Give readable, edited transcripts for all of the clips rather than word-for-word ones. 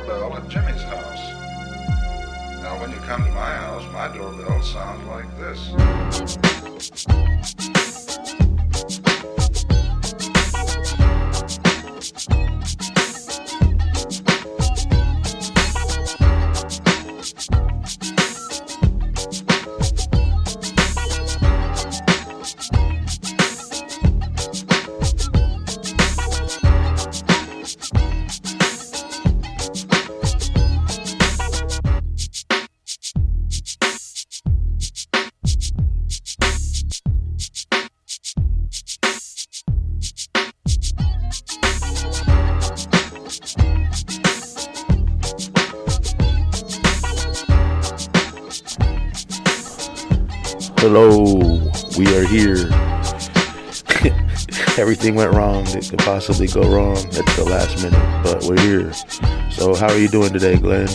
doorbell at Jimmy's house. Now when you come to my house, my doorbell sounds like this. Hello, we are here. Everything went wrong that could possibly go wrong at the last minute, but we're here. So how are you doing today, Glenn?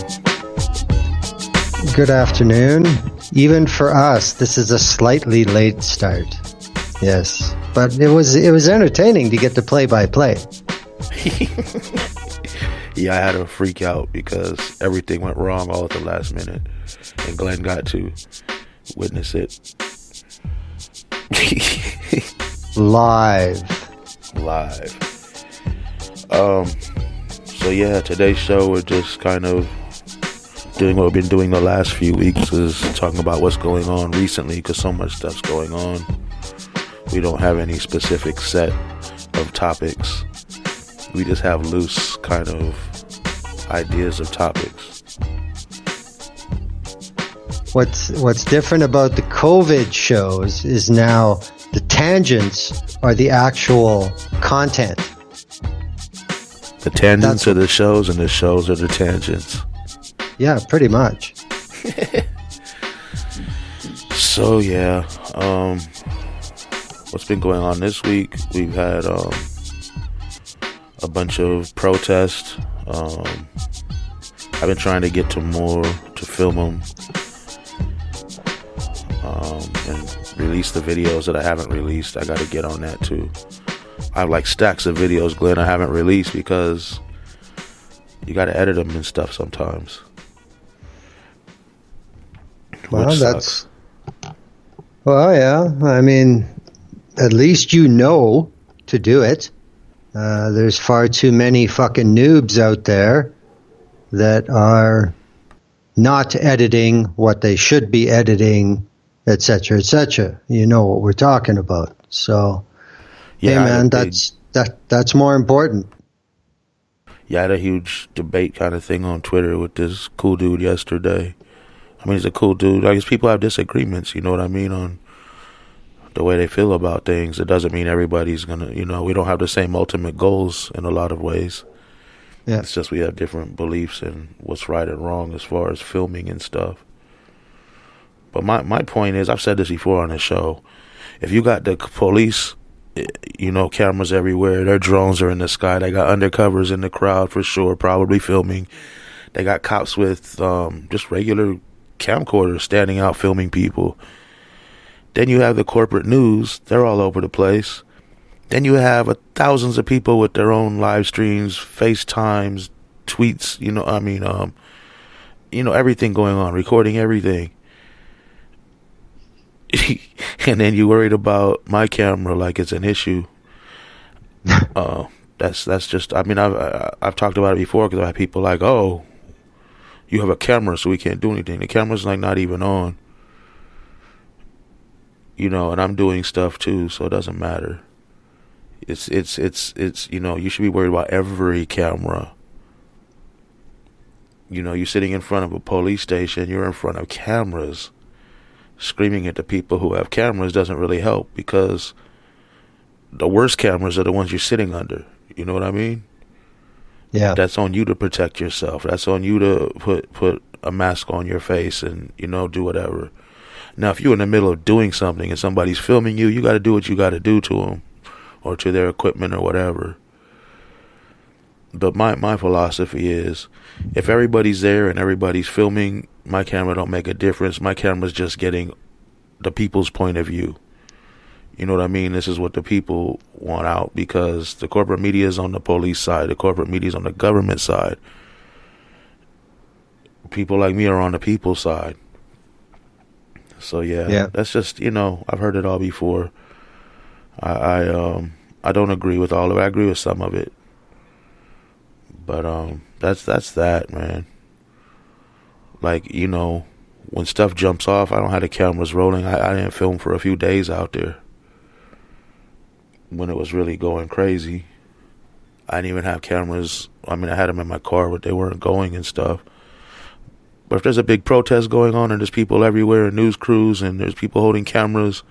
Good afternoon. Even for us, this is a slightly late start. Yes, but it was entertaining to get the play-by-play. Yeah, I had to freak out because everything went wrong all at the last minute, and Glenn got to witness it. Live. So yeah, today's show we're just kind of doing what we've been doing the last few weeks, is talking about what's going on recently, because so much stuff's going on. We don't have any specific set of topics. We just have loose kind of ideas of topics. What's different about the COVID shows is now the tangents are the actual content. The tangents are the shows, and the shows are the tangents. Yeah, pretty much. So yeah, what's been going on this week? We've had a bunch of protests. I've been trying to get to film them. And release the videos that I haven't released. I got to get on that too. I have like stacks of videos, Glenn, I haven't released because you got to edit them and stuff sometimes. Well, that's... Well, yeah. I mean, at least you know to do it. There's far too many fucking noobs out there that are not editing what they should be editing, etc., etc. You know what we're talking about. So, yeah, hey man, that's more important. Yeah, I had a huge debate kind of thing on Twitter with this cool dude yesterday. I mean, he's a cool dude. I guess people have disagreements, you know what I mean, on the way they feel about things. It doesn't mean everybody's gonna, we don't have the same ultimate goals in a lot of ways. Yeah. It's just we have different beliefs in what's right and wrong as far as filming and stuff. But my point is, I've said this before on the show, if you got the police, cameras everywhere, their drones are in the sky, they got undercovers in the crowd for sure, probably filming. They got cops with just regular camcorders standing out filming people. Then you have the corporate news, they're all over the place. Then you have thousands of people with their own live streams, FaceTimes, tweets, everything going on, recording everything. And then you worried about my camera like it's an issue. That's just, I've talked about it before, because I had people like, oh, you have a camera so we can't do anything. The camera's like not even on. And I'm doing stuff too, so it doesn't matter. It's you should be worried about every camera. You're sitting in front of a police station, you're in front of cameras. Screaming at the people who have cameras doesn't really help, because the worst cameras are the ones you're sitting under. You know what I mean? Yeah. That's on you to protect yourself. That's on you to put a mask on your face and, do whatever. Now, if you're in the middle of doing something and somebody's filming you, you got to do what you got to do to them or to their equipment or whatever. But my philosophy is, if everybody's there and everybody's filming, my camera don't make a difference. My camera's just getting the people's point of view. You know what I mean? This is what the people want out, because the corporate media is on the police side. The corporate media is on the government side. people like me are on the people's side. So yeah, that's just, I've heard it all before. I don't agree with all of it. I agree with some of it, but that's that, man. Like, when stuff jumps off, I don't have the cameras rolling. I didn't film for a few days out there when it was really going crazy. I didn't even have cameras. I mean, I had them in my car, but they weren't going and stuff. But if there's a big protest going on and there's people everywhere and news crews and there's people holding cameras,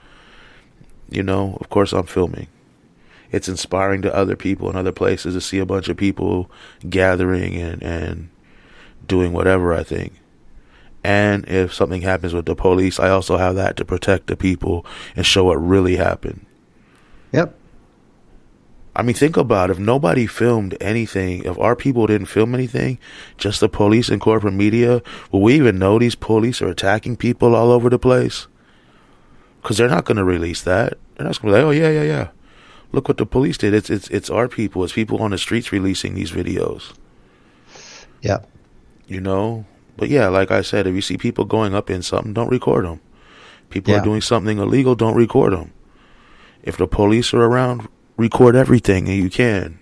of course I'm filming. It's inspiring to other people in other places to see a bunch of people gathering and doing whatever, I think. And if something happens with the police, I also have that to protect the people and show what really happened. Yep. I mean, think about it. If nobody filmed anything, if our people didn't film anything, just the police and corporate media, will we even know these police are attacking people all over the place? Because they're not going to release that. They're not going to be like, oh, yeah. Look what the police did. It's our people. It's people on the streets releasing these videos. Yeah. But yeah, like I said, if you see people going up in something, don't record them. People are doing something illegal, don't record them. If the police are around, record everything and you can.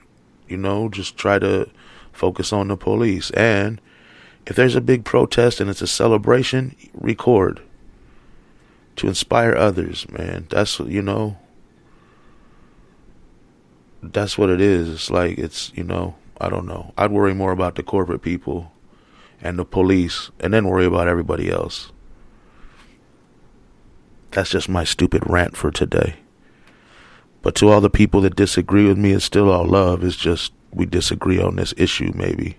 Just try to focus on the police. And if there's a big protest and it's a celebration, record. To inspire others, man. That's, that's what it is. It's like, I don't know. I'd worry more about the corporate people and the police and then worry about everybody else. That's just my stupid rant for today. But to all the people that disagree with me, it's still all love. It's just we disagree on this issue, maybe.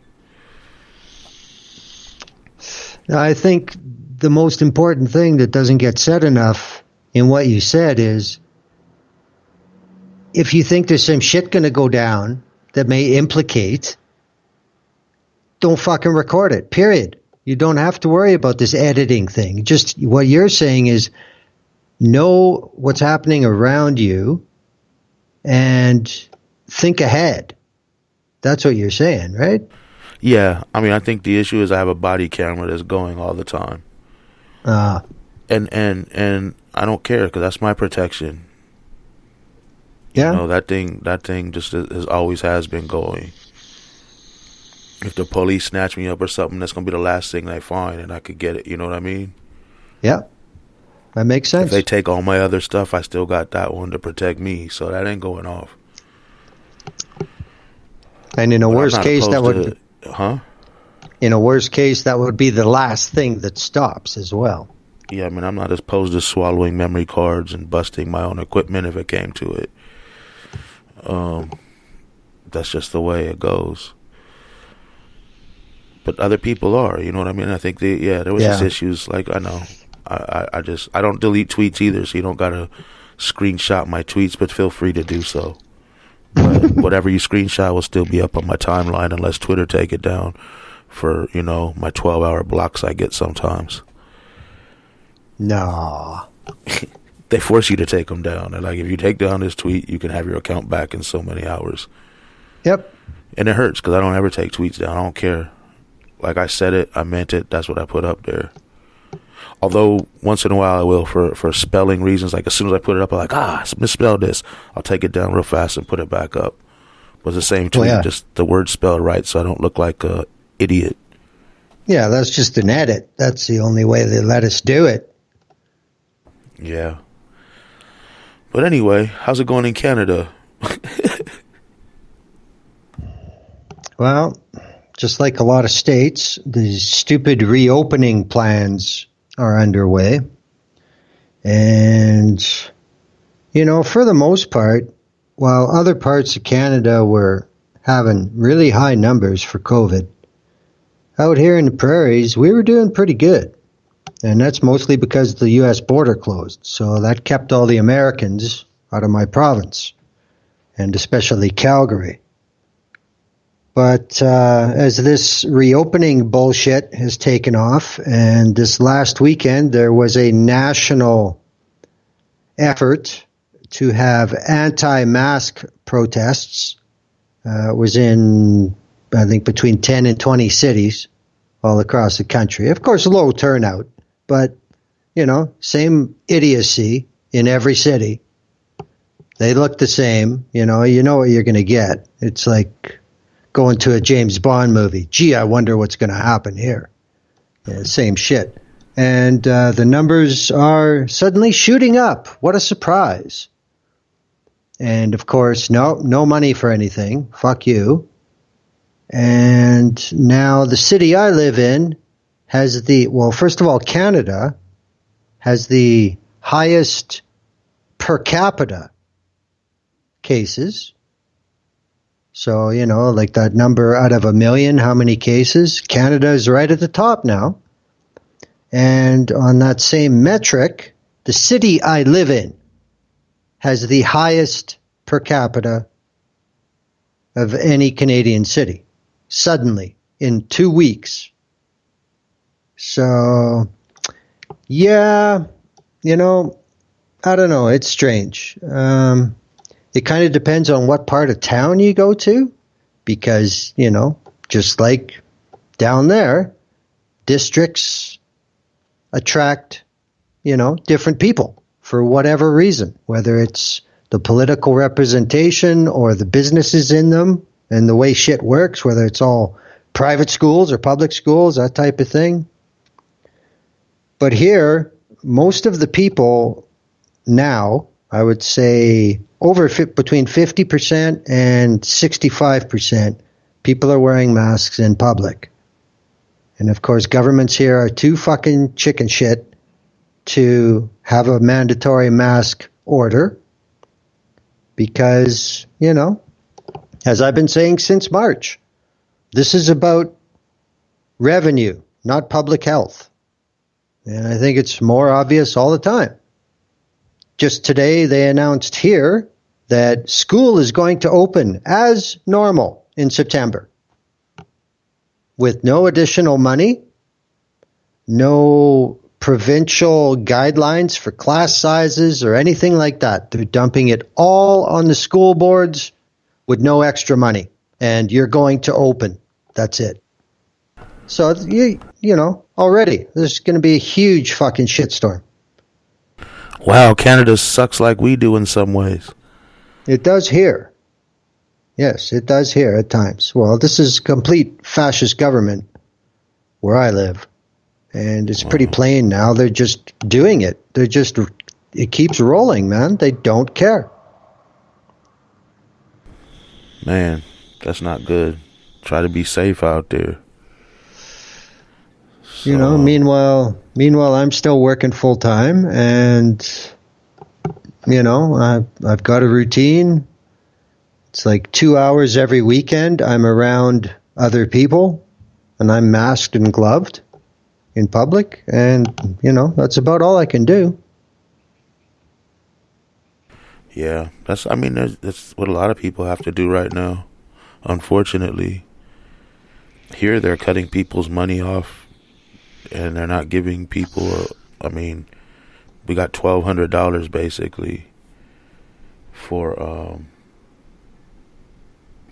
I think the most important thing that doesn't get said enough in what you said is, if you think there's some shit going to go down that may implicate, don't fucking record it, period. You don't have to worry about this editing thing. Just what you're saying is know what's happening around you and think ahead. That's what you're saying, right? Yeah. I mean, I think the issue is I have a body camera that's going all the time. And I don't care because that's my protection. Yeah. That thing just always has been going. If the police snatch me up or something, that's going to be the last thing they find and I could get it. You know what I mean? Yeah. That makes sense. If they take all my other stuff, I still got that one to protect me. So that ain't going off. And in a worst case, that would... In a worst case, that would be the last thing that stops as well. Yeah, I mean, I'm not opposed to swallowing memory cards and busting my own equipment if it came to it. That's just the way it goes. But other people are, you know what I mean? I think there was just issues. Like, I know, I don't delete tweets either, so you don't gotta screenshot my tweets, but feel free to do so. But whatever you screenshot will still be up on my timeline unless Twitter take it down for, my 12-hour blocks I get sometimes. No. They force you to take them down. They're like, if you take down this tweet, you can have your account back in so many hours. Yep. And it hurts because I don't ever take tweets down. I don't care. Like I said it, I meant it. That's what I put up there. Although once in a while I will for spelling reasons. Like as soon as I put it up, I'm like, misspelled this. I'll take it down real fast and put it back up. But it's the same tweet, just the word spelled right so I don't look like a idiot. Yeah, that's just an edit. That's the only way they let us do it. Yeah. But anyway, how's it going in Canada? Well, just like a lot of states, the stupid reopening plans are underway. And, for the most part, while other parts of Canada were having really high numbers for COVID, out here in the prairies, we were doing pretty good. And that's mostly because the U.S. border closed. So that kept all the Americans out of my province, and especially Calgary. But as this reopening bullshit has taken off, and this last weekend there was a national effort to have anti-mask protests. It was in, I think, between 10 and 20 cities. all across the country. Of course, low turnout, but, same idiocy in every city. They look the same. You know what you're going to get. It's like going to a James Bond movie. Gee, I wonder what's going to happen here. Yeah, same shit. And the numbers are suddenly shooting up. What a surprise. And, of course, no money for anything. Fuck you. And now the city I live in has first of all, Canada has the highest per capita cases. So, like that number out of 1 million, how many cases? Canada is right at the top now. And on that same metric, the city I live in has the highest per capita of any Canadian city, suddenly, in 2 weeks. So, yeah, I don't know. It's strange. It kind of depends on what part of town you go to, because, just like down there, districts attract, different people for whatever reason, whether it's the political representation or the businesses in them and the way shit works, whether it's all private schools or public schools, that type of thing. But here, most of the people now, I would say between 50% and 65%, people are wearing masks in public. And of course, governments here are too fucking chicken shit to have a mandatory mask order because, as I've been saying since March, this is about revenue, not public health. And I think it's more obvious all the time. Just today, they announced here that school is going to open as normal in September with no additional money, no provincial guidelines for class sizes or anything like that. They're dumping it all on the school boards with no extra money. And you're going to open. That's it. So, already, there's going to be a huge fucking shitstorm. Wow, Canada sucks like we do in some ways. It does here. Yes, it does here at times. Well, this is complete fascist government where I live. And it's pretty plain now. They're just doing it. It keeps rolling, man. They don't care. Man, that's not good. Try to be safe out there. So, meanwhile, I'm still working full time, and I've got a routine. It's like 2 hours every weekend. I'm around other people, and I'm masked and gloved in public, and that's about all I can do. Yeah, that's what a lot of people have to do right now. Unfortunately, here they're cutting people's money off. And they're not giving people, we got $1,200 basically for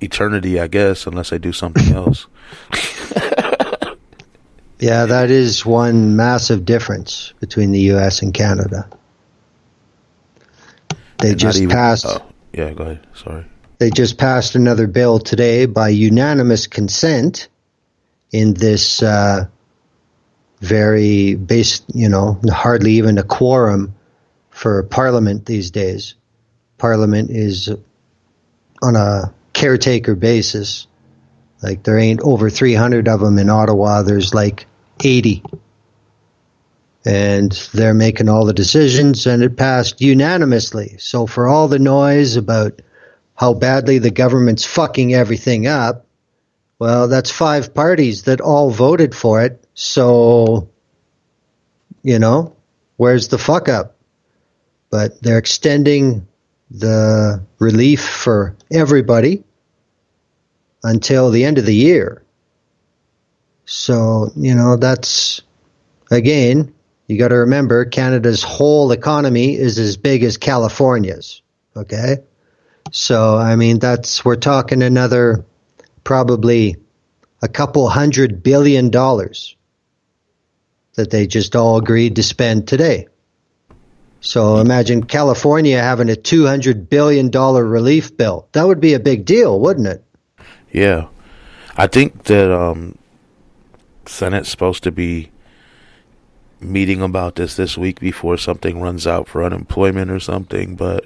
eternity, I guess, unless they do something else. Yeah, that is one massive difference between the U.S. and Canada. They just passed. Yeah, go ahead. Sorry. They just passed another bill today by unanimous consent in this very basic, hardly even a quorum for Parliament these days. Parliament is on a caretaker basis. Like, there ain't over 300 of them in Ottawa. There's like 80. And they're making all the decisions, and it passed unanimously. So for all the noise about how badly the government's fucking everything up, well, that's 5 parties that all voted for it. So, where's the fuck up? But they're extending the relief for everybody until the end of the year. So, that's, again, you got to remember Canada's whole economy is as big as California's. Okay? So, we're talking another probably a couple $100 billion that they just all agreed to spend today. So imagine California having a $200 billion relief bill. That would be a big deal, wouldn't it? Yeah. I think that Senate's supposed to be meeting about this week before something runs out for unemployment or something, but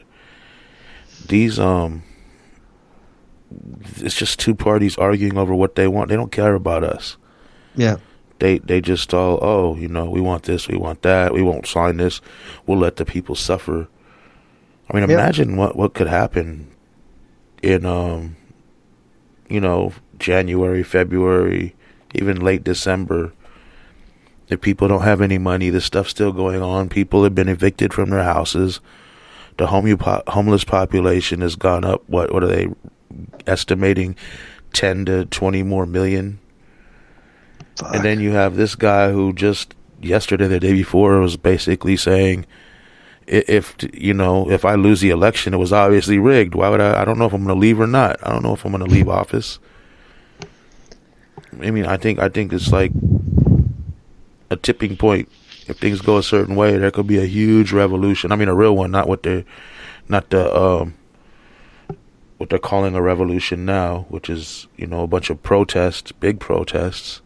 these it's just two parties arguing over what they want. They don't care about us. Yeah. They just all, we want this, we want that, we won't sign this, we'll let the people suffer. I mean, imagine what could happen in January, February, even late December. If people don't have any money, this stuff's still going on. People have been evicted from their houses. The homeless population has gone up. What are they estimating? 10 to 20 more million. Fuck. And then you have this guy who just yesterday, the day before, was basically saying, if I lose the election, it was obviously rigged. Why would I don't know if I'm going to leave or not. I don't know if I'm going to leave office. I mean, I think it's like a tipping point. If things go a certain way, there could be a huge revolution. I mean, a real one, not what they're calling a revolution now, which is, a bunch of protests, big protests,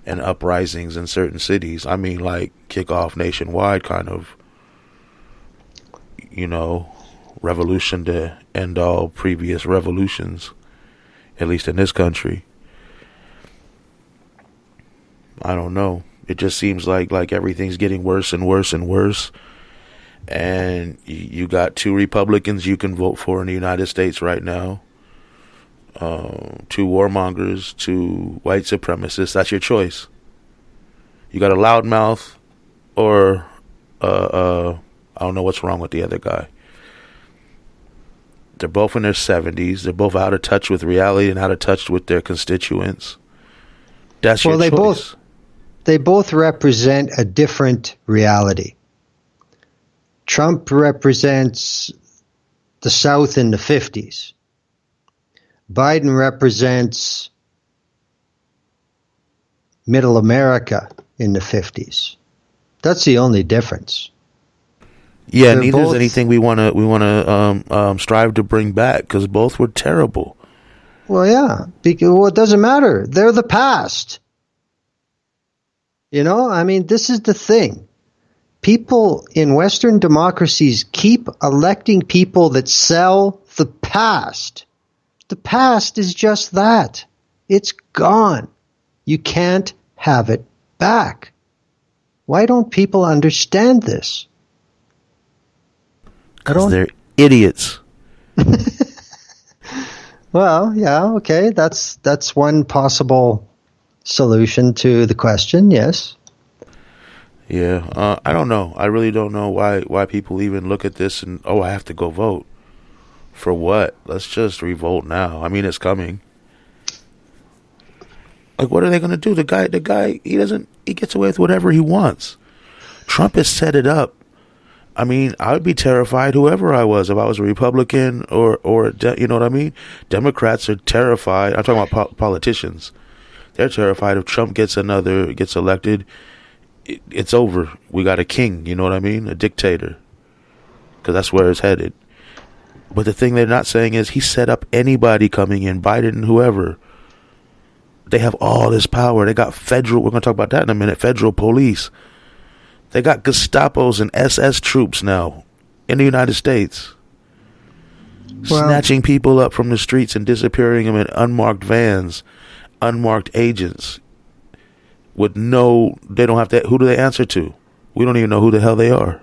and uprisings in certain cities. I mean, like, kick off nationwide kind of, revolution to end all previous revolutions, at least in this country. I don't know. It just seems like everything's getting worse and worse and worse. And you got two Republicans you can vote for in the United States right now. Two warmongers, two white supremacists. That's your choice. You got a loudmouth or I don't know what's wrong with the other guy. They're both in their 70s. They're both out of touch with reality and out of touch with their constituents. That's your choice. They both represent a different reality. Trump represents the South in the 50s. Biden represents Middle America in the 50s. That's the only difference. Yeah, neither is anything we want to strive to bring back, because both were terrible. Well, yeah, because it doesn't matter. They're the past. This is the thing. People in Western democracies keep electing people that sell the past. The past is just that. It's gone. You can't have it back. Why don't people understand this? Because they're idiots. Well, yeah, okay. That's one possible solution to the question, yes. Yeah, I don't know. I really don't know why people even look at this and, I have to go vote. For what? Let's just revolt now. I mean, it's coming. Like, what are they going to do? The guy, he gets away with whatever he wants. Trump has set it up. I mean, I would be terrified, whoever I was, if I was a Republican or you know what I mean? Democrats are terrified. I'm talking about politicians. They're terrified if Trump gets elected, it's over. We got a king, you know what I mean? A dictator. Because that's where it's headed. But the thing they're not saying is he set up anybody coming in, Biden, whoever. They have all this power. They got we're going to talk about that in a minute, federal police. They got Gestapos and SS troops now in the United States. Snatching people up from the streets and disappearing them in unmarked vans, unmarked agents. They don't have to, who do they answer to? We don't even know who the hell they are.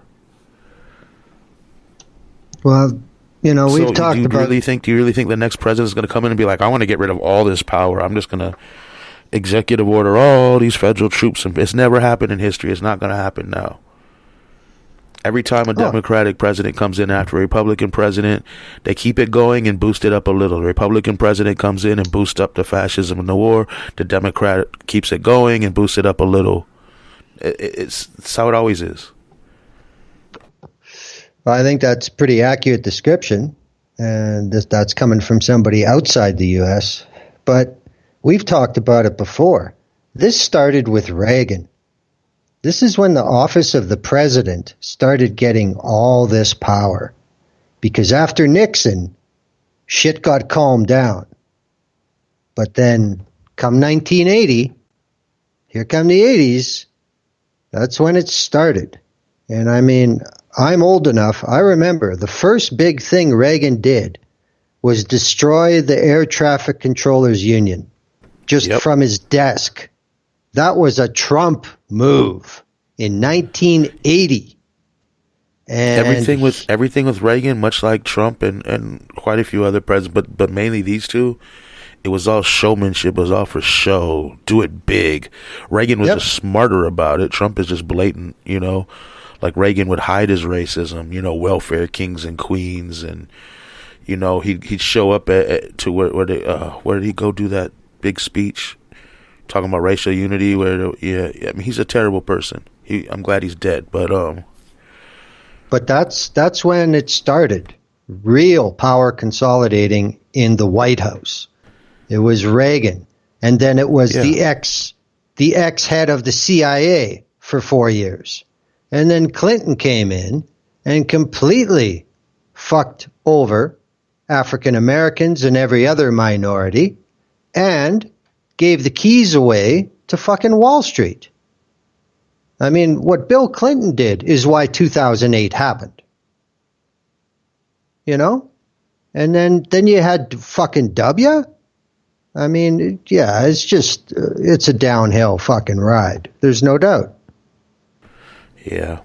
Well, we've talked about... Do you really think the next president is going to come in and be like, I want to get rid of all this power. I'm just going to executive order all these federal troops. And it's never happened in history. It's not going to happen now. Every time a Democratic president comes in after a Republican president, they keep it going and boost it up a little. The Republican president comes in and boosts up the fascism and the war. The Democrat keeps it going and boosts it up a little. It's how it always is. Well, I think that's a pretty accurate description, and that's coming from somebody outside the U.S. But we've talked about it before. This started with Reagan. This is when the office of the president started getting all this power. Because after Nixon, shit got calmed down. But then, come 1980, here come the 80s, that's when it started. And I mean, I'm old enough, I remember the first big thing Reagan did was destroy the Air Traffic Controllers Union, just from his desk. That was a Trump move in 1980. And everything with Reagan, much like Trump and quite a few other presidents, but mainly these two, it was all showmanship. It was all for show. Do it big. Reagan was just smarter about it. Trump is just blatant, you know. Like Reagan would hide his racism, you know, welfare kings and queens, and you know he'd show up to where did he go do that big speech talking about racial unity? I mean, he's a terrible person. I'm glad he's dead, but that's when it started. Real power consolidating in the White House. It was Reagan, and then it was the ex head of the CIA for 4 years, and then Clinton came in and completely fucked over African Americans and every other minority, and gave the keys away to fucking Wall Street. I mean, what Bill Clinton did is why 2008 happened. You know? And then you had fucking W. I mean, yeah, it's a downhill fucking ride. There's no doubt. Yeah.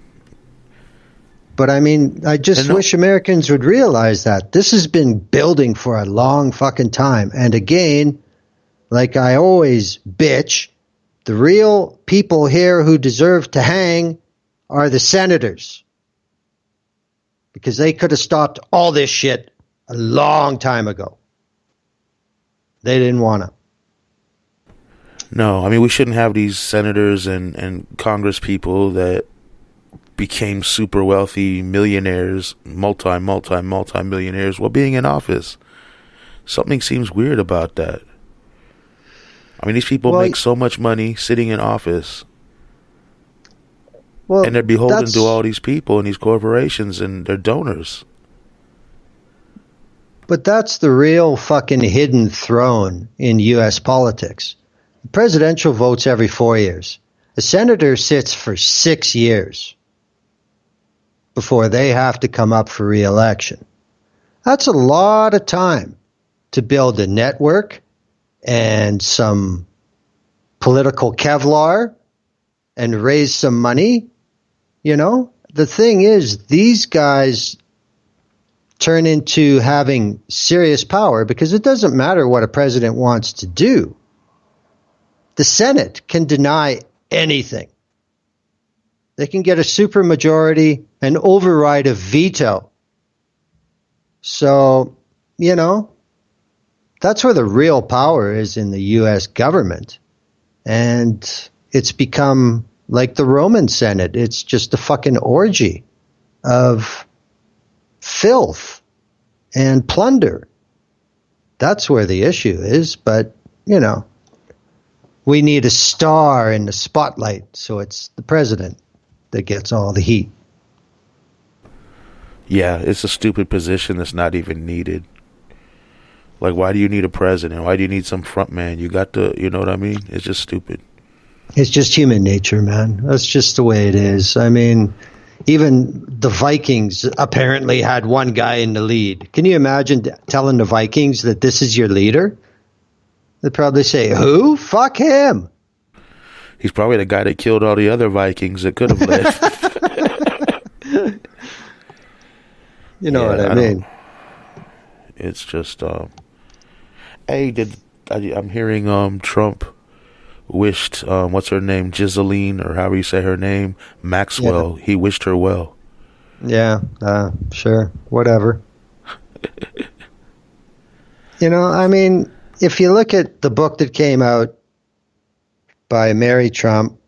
But I mean, I just wish Americans would realize that this has been building for a long fucking time. And again, like I always bitch, the real people here who deserve to hang are the senators. Because they could have stopped all this shit a long time ago. They didn't want to. No, I mean, we shouldn't have these senators and Congress people that became super wealthy millionaires, multi-millionaires while being in office. Something seems weird about that. I mean, these people make so much money sitting in office. Well, and they're beholden to all these people and these corporations and their donors. But that's the real fucking hidden throne in U.S. politics. The presidential votes every 4 years. A senator sits for 6 years before they have to come up for re-election. That's a lot of time to build a network and some political Kevlar and raise some money. You know, the thing is, these guys turn into having serious power because it doesn't matter what a president wants to do. The Senate can deny anything. They can get a supermajority and override a veto. So, you know, that's where the real power is in the U.S. government. And it's become like the Roman Senate. It's just a fucking orgy of filth and plunder. That's where the issue is. But, you know, we need a star in the spotlight. So it's the president that gets all the heat. Yeah, it's a stupid position that's not even needed. Like, why do you need a president? Why do you need some front man? You got to, you know what I mean? It's just stupid. It's just human nature, man. That's just the way it is. I mean, even the Vikings apparently had one guy in the lead. Can you imagine telling the Vikings that this is your leader? They'd probably say, who? Fuck him. He's probably the guy that killed all the other Vikings that could have led. You know what I mean? It's just, I'm hearing Trump wished, what's her name, Ghislaine, or however you say her name, Maxwell. Yeah. He wished her well. Yeah, sure, whatever. You know, I mean, if you look at the book that came out by Mary Trump,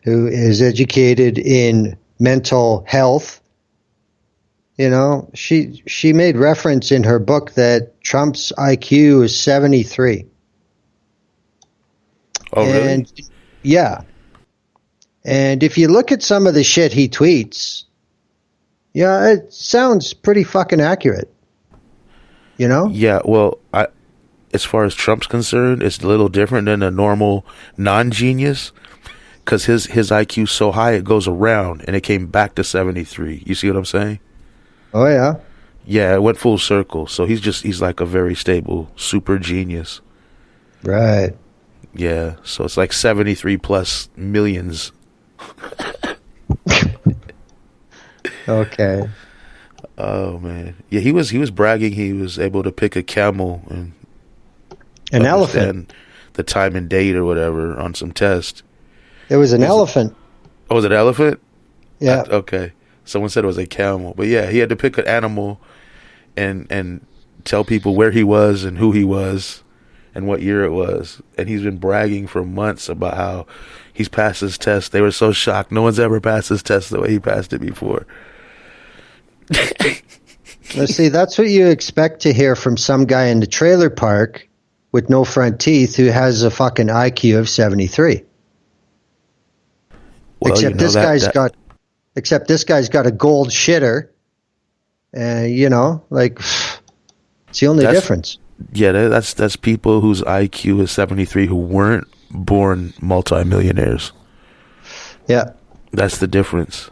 who is educated in mental health, you know, she made reference in her book that Trump's IQ is 73. Oh, really? And yeah. And if you look at some of the shit he tweets, yeah, it sounds pretty fucking accurate. You know? Yeah, well, as far as Trump's concerned, it's a little different than a normal non-genius because his IQ's so high it goes around and it came back to 73. You see what I'm saying? Oh, yeah. Yeah, it went full circle. So he's like a very stable super genius. Right. Yeah, so it's like 73 plus millions. Okay. Oh man, yeah, he was bragging he was able to pick a camel and An elephant. understand the time and date or whatever on some test. It was an elephant. Oh, was it an elephant? Yeah. Okay, someone said it was a camel, but yeah, he had to pick an animal and tell people where he was and who he was and what year it was. And he's been bragging for months about how he's passed his test. They were so shocked. No one's ever passed his test the way he passed it before. Let's see, that's what you expect to hear from some guy in the trailer park with no front teeth who has a fucking IQ of 73. Well, Except this guy's got a gold shitter. You know, like it's the only difference. Yeah, that's people whose IQ is 73 who weren't born multimillionaires. Yeah. That's the difference.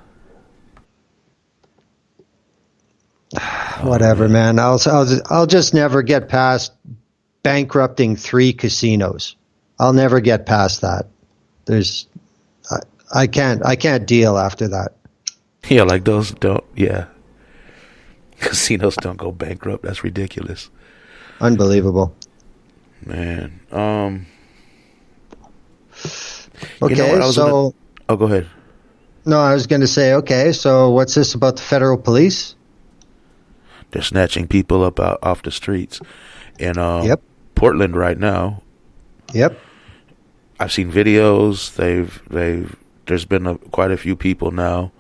Whatever, man. I'll just never get past bankrupting 3 casinos. I'll never get past that. I can't deal after that. Yeah, like those don't. Yeah, casinos don't go bankrupt. That's ridiculous. Unbelievable. Man. Okay, you know so oh, go ahead. no, I was going to say, okay, so what's this about the federal police? They're snatching people up off the streets in Yep. Portland right now. Yep. I've seen videos. There's been quite a few people now.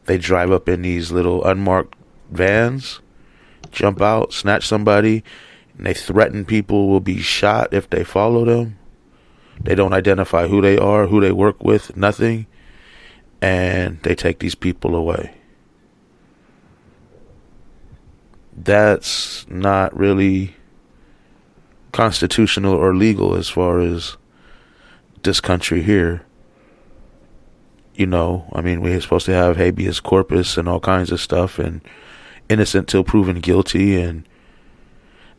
They drive up in these little unmarked vans, jump out, snatch somebody, and they threaten people will be shot if they follow them. They don't identify who they are, who they work with, nothing, and they take these people away. That's not really constitutional or legal as far as this country here. You know, I mean, we're supposed to have habeas corpus and all kinds of stuff and innocent till proven guilty, and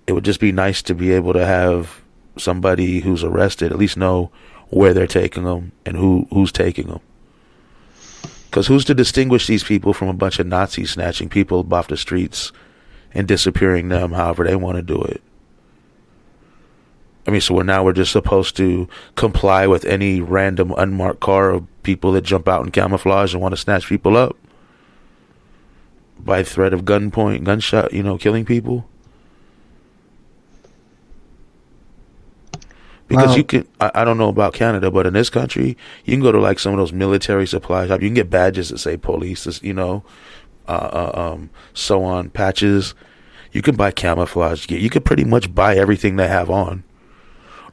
it would just be nice to be able to have somebody who's arrested at least know where they're taking them and who's taking them. Because who's to distinguish these people from a bunch of Nazis snatching people off the streets and disappearing them however they want to do it? I mean, so we're just supposed to comply with any random unmarked car of people that jump out in camouflage and want to snatch people up by threat of gunshot, killing people? Because you can, I don't know about Canada, but in this country, you can go to like some of those military supply shops. You can get badges that say police, so on, patches. You can buy camouflage gear. You could pretty much buy everything they have on,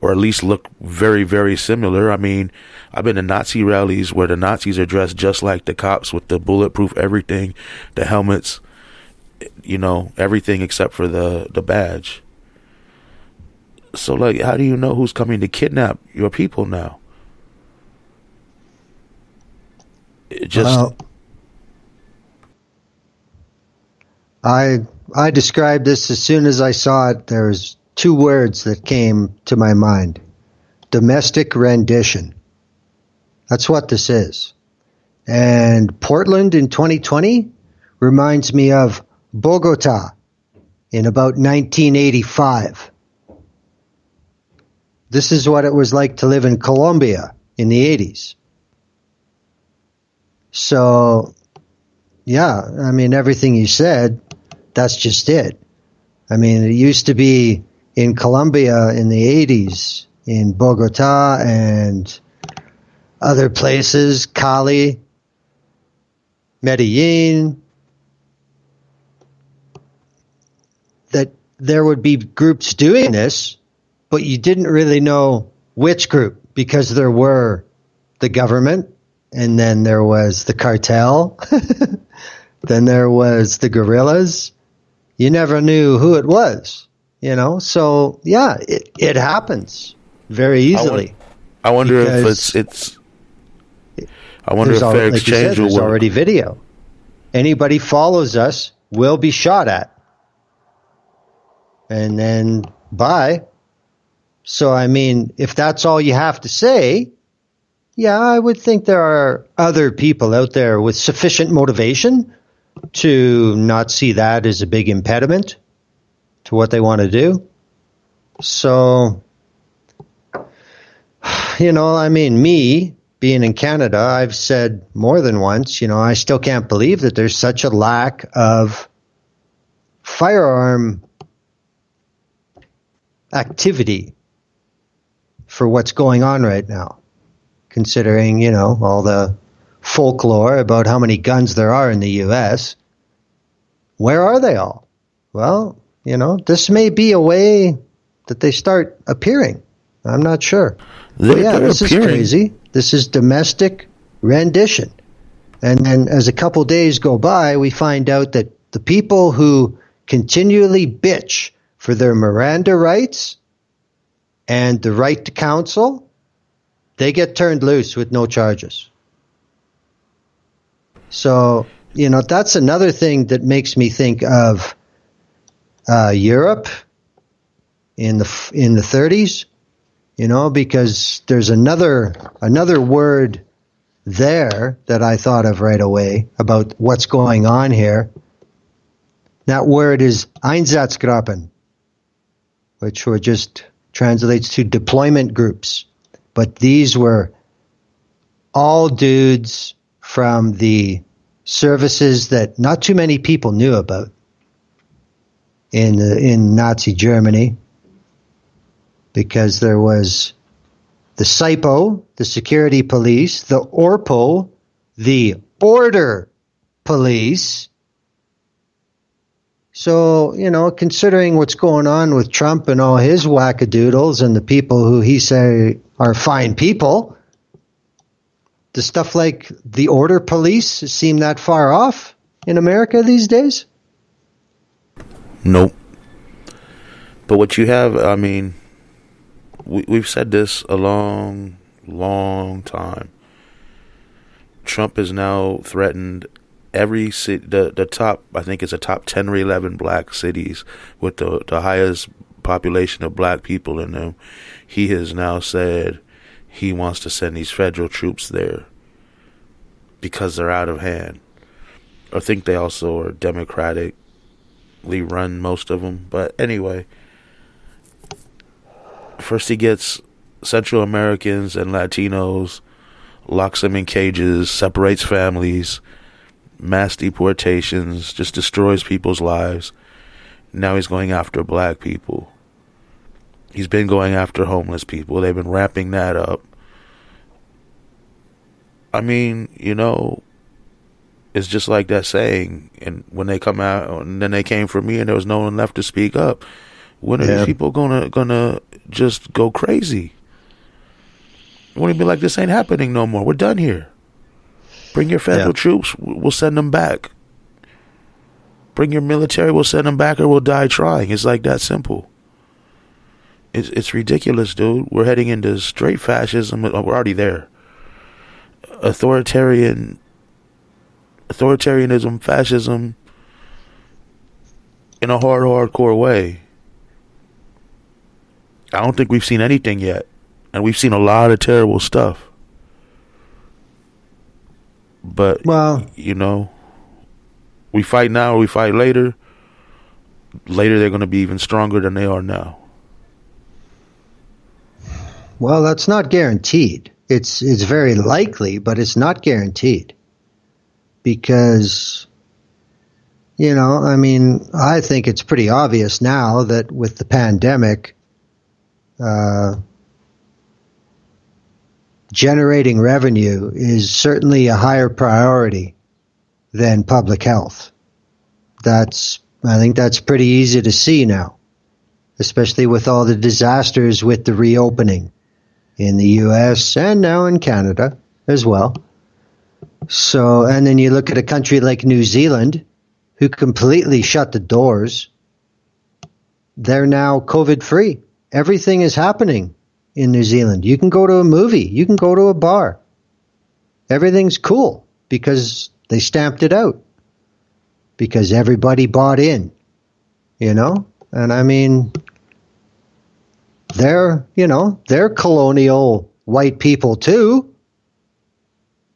or at least look very, very similar. I mean, I've been to Nazi rallies where the Nazis are dressed just like the cops with the bulletproof everything, the helmets, everything except for the badge. So, like, how do you know who's coming to kidnap your people now? It just... I described this as soon as I saw it. There's 2 words that came to my mind. Domestic rendition. That's what this is. And Portland in 2020 reminds me of Bogota in about 1985. This is what it was like to live in Colombia in the 80s. So, yeah, I mean, everything you said, that's just it. I mean, it used to be in Colombia in the 80s, in Bogota and other places, Cali, Medellin, there would be groups doing this, but you didn't really know which group. because there were the government, and then there was the cartel, then there was the guerrillas. You never knew who it was, So yeah, it happens very easily. I wonder if it's. I wonder if fair exchange will work. There's already video. Anybody follows us will be shot at, and then bye. So I mean, if that's all you have to say, yeah, I would think there are other people out there with sufficient motivation to not see that as a big impediment to what they want to do. So, I mean, me being in Canada, I've said more than once, I still can't believe that there's such a lack of firearm activity for what's going on right now, considering, all the folklore about how many guns there are in the U.S. Where are they all? Well, this may be a way that they start appearing. I'm not sure. This is crazy. This is domestic rendition. And then as a couple days go by, we find out that the people who continually bitch for their Miranda rights and the right to counsel, they get turned loose with no charges. So, that's another thing that makes me think of Europe in the 30s, because there's another word there that I thought of right away about what's going on here. That word is Einsatzgruppen, which just translates to deployment groups. But these were all dudes from the services that not too many people knew about in Nazi Germany, because there was the SIPO, the security police, the ORPO, the order police. So, considering what's going on with Trump and all his wackadoodles and the people who he say are fine people, does stuff like the order police seem that far off in America these days? Nope. But what you have, I mean, we've said this a long, long time. Trump has now threatened every city, the top, I think it's a top 10 or 11 black cities with the highest population of black people in them. He has now said he wants to send these federal troops there because they're out of hand. I think they also are democratically run, most of them. But anyway, first he gets Central Americans and Latinos, locks them in cages, separates families, mass deportations, just destroys people's lives. Now he's going after black people. He's been going after homeless people. They've been ramping that up. I mean, it's just like that saying, and when they come out, and then they came for me and there was no one left to speak up. When are these people gonna just go crazy? When it be like, this ain't happening no more. We're done here. Bring your federal troops, we'll send them back. Bring your military, we'll send them back, or we'll die trying. It's like that simple. It's ridiculous, dude. We're heading into straight fascism. We're already there. Authoritarianism, fascism, in a hardcore way. I don't think we've seen anything yet. And we've seen a lot of terrible stuff. But, we fight now or we fight later. Later they're going to be even stronger than they are now. Well, that's not guaranteed. It's very likely, but it's not guaranteed. Because, I think it's pretty obvious now that with the pandemic, generating revenue is certainly a higher priority than public health. I think that's pretty easy to see now, especially with all the disasters with the reopening in the US and now in Canada as well. So, and then you look at a country like New Zealand, who completely shut the doors. They're now COVID free. Everything is happening in New Zealand. You can go to a movie, you can go to a bar. Everything's cool because they stamped it out. Because everybody bought in, you know? And I mean, they're colonial white people too.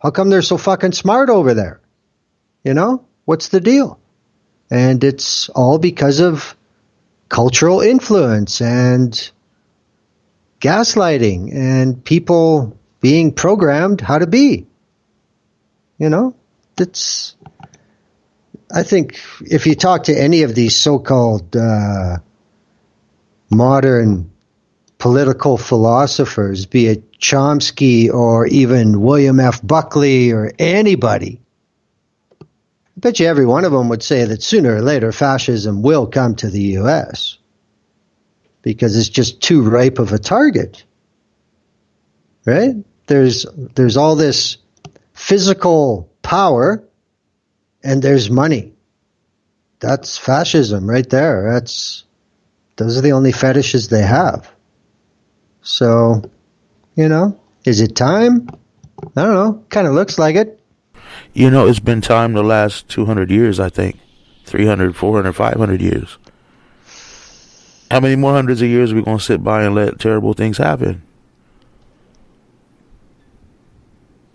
How come they're so fucking smart over there? You know? What's the deal? And it's all because of cultural influence and gaslighting and people being programmed how to be. You know? I think if you talk to any of these so-called modern political philosophers, be it Chomsky or even William F. Buckley or anybody, I bet you every one of them would say that sooner or later fascism will come to the U.S. because it's just too ripe of a target, right? There's all this physical power and there's money. That's fascism right there. Those are the only fetishes they have. So, you know, is it time? I don't know. Kind of looks like it. You know, it's been time the last 200 years, I think. 300, 400, 500 years. How many more hundreds of years are we going to sit by and let terrible things happen?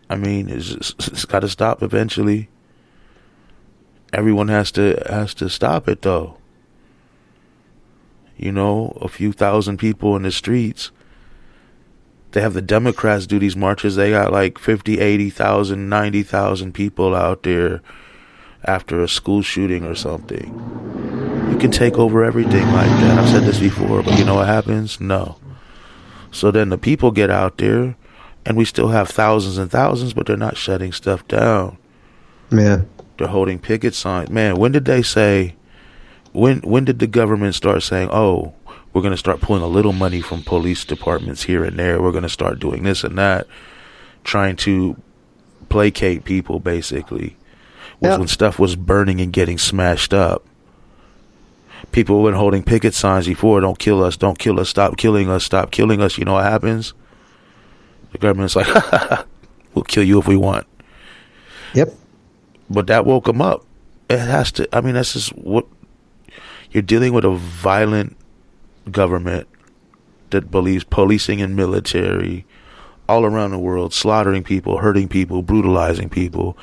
I mean, it's got to stop eventually. Everyone has to stop it, though. You know, a few thousand people in the streets. They have the Democrats do these marches. They got like 50, 80,000, 90,000 people out there after a school shooting or something. You can take over everything like that. I've said this before, but you know what happens? No. So then the people get out there, and we still have thousands and thousands, but they're not shutting stuff down. Yeah. They're holding picket signs. Man, when did they say, when did the government start saying, oh, we're going to start pulling a little money from police departments here and there. We're going to start doing this and that, trying to placate people, basically. Was when stuff was burning and getting smashed up. People were holding picket signs before, don't kill us, stop killing us, stop killing us. You know what happens? The government's like, we'll kill you if we want. Yep. But that woke them up. It has to, I mean, that's just what, you're dealing with a violent government that believes policing and military all around the world, slaughtering people, hurting people, brutalizing people.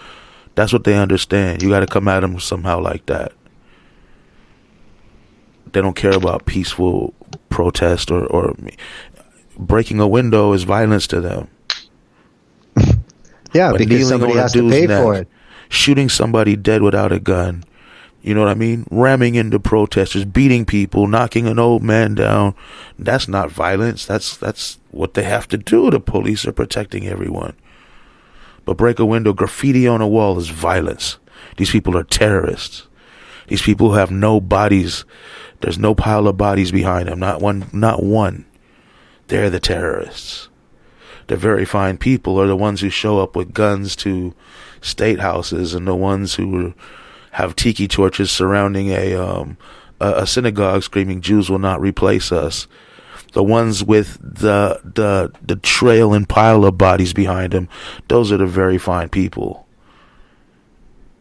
That's what they understand. You got to come at them somehow like that. They don't care about peaceful protest or breaking a window is violence to them. Yeah, but because somebody has to pay for it. Shooting somebody dead without a gun. You know what I mean? Ramming into protesters, beating people, knocking an old man down. That's not violence. That's what they have to do. The police are protecting everyone. But break a window, graffiti on a wall is violence. These people are terrorists. These people have no bodies. There's no pile of bodies behind them. Not one. They're the terrorists. The very fine people are the ones who show up with guns to state houses and the ones who have tiki torches surrounding a synagogue screaming, Jews will not replace us. The ones with the trail and pile of bodies behind them, those are the very fine people.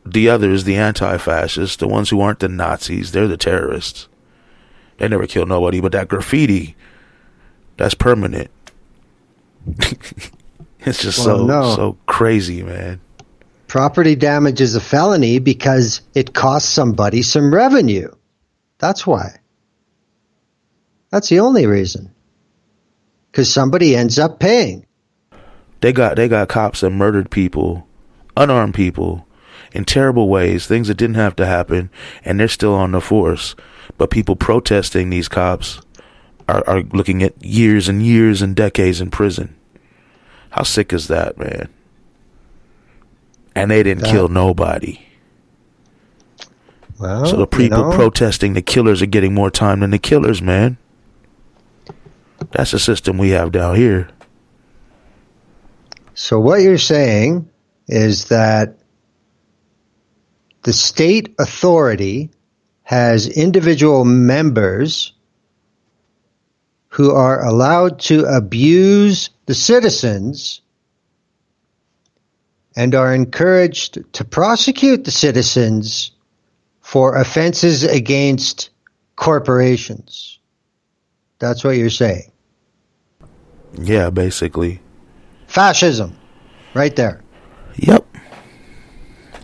The others, the anti-fascists, the ones who aren't the Nazis, they're the terrorists. They never kill nobody, but that graffiti, that's permanent. It's just so crazy, man. Property damage is a felony because it costs somebody some revenue. That's why. That's the only reason. Because somebody ends up paying. They got cops that murdered people, unarmed people, in terrible ways, things that didn't have to happen, and they're still on the force. But people protesting these cops are looking at years and years and decades in prison. How sick is that, man? And they didn't kill nobody. Well, so the people protesting the killers are getting more time than the killers, man. That's the system we have down here. So what you're saying is that the state authority has individual members who are allowed to abuse the citizens and are encouraged to prosecute the citizens for offenses against corporations. That's what you're saying. Yeah, basically. Fascism. Right there. Yep.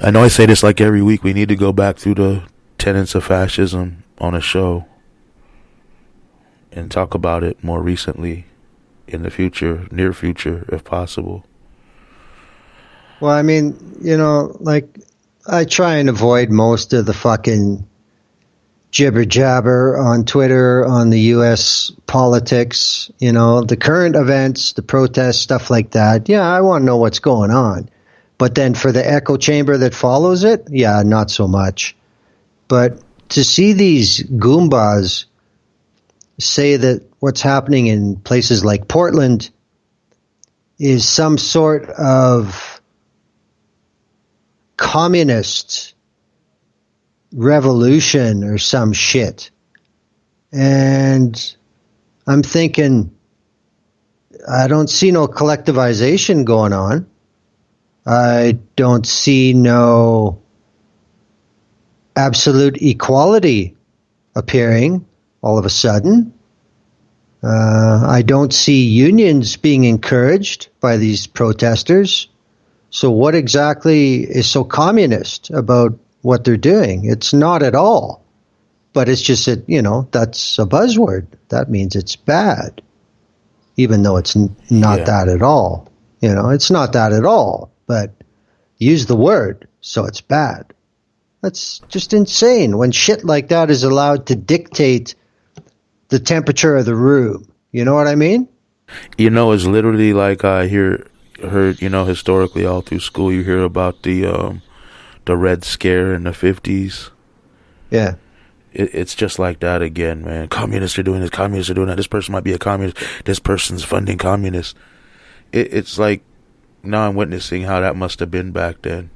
I know I say this like every week. We need to go back through the tenets of fascism on a show and talk about it more recently in the future, near future, if possible. Well, I mean, like, I try and avoid most of the fucking jibber jabber on Twitter on the U.S. politics, the current events, the protests, stuff like that. Yeah, I want to know what's going on. But then for the echo chamber that follows it, yeah, not so much. But to see these Goombas say that what's happening in places like Portland is some sort of communist revolution or some shit. And I'm thinking, I don't see no collectivization going on. I don't see no absolute equality appearing all of a sudden. I don't see unions being encouraged by these protesters. So what exactly is so communist about what they're doing? It's not at all. But it's just that, that's a buzzword. That means it's bad. Even though it's not that at all. It's not that at all. But use the word, so it's bad. That's just insane when shit like that is allowed to dictate the temperature of the room. You know what I mean? It's literally like I heard, historically all through school, you hear about the Red Scare in the 50s. Yeah. It's just like that again, man. Communists are doing this, communists are doing that. This person might be a communist. This person's funding communists. It's like, now I'm witnessing how that must have been back then.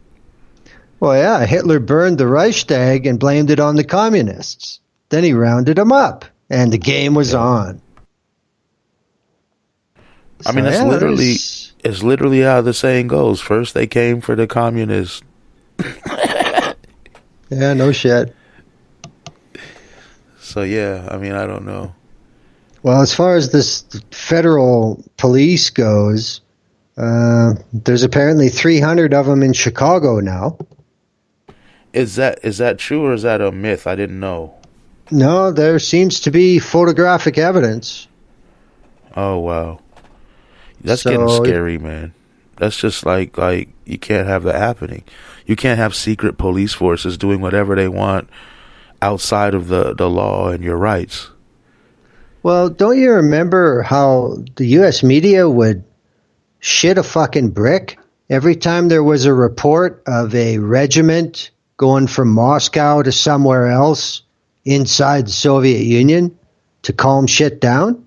Well, yeah, Hitler burned the Reichstag and blamed it on the communists. Then he rounded them up, and the game was on. I mean, it's literally how the saying goes. First they came for the communists. Yeah, no shit. So, yeah, I mean, I don't know. Well, as far as this federal police goes, there's apparently 300 of them in Chicago now. Is that true or is that a myth? I didn't know. No, there seems to be photographic evidence. Oh, wow. That's getting scary, man. That's just like you can't have that happening. You can't have secret police forces doing whatever they want outside of the law and your rights. Well, don't you remember how the U.S. media would shit a fucking brick every time there was a report of a regiment going from Moscow to somewhere else inside the Soviet Union to calm shit down?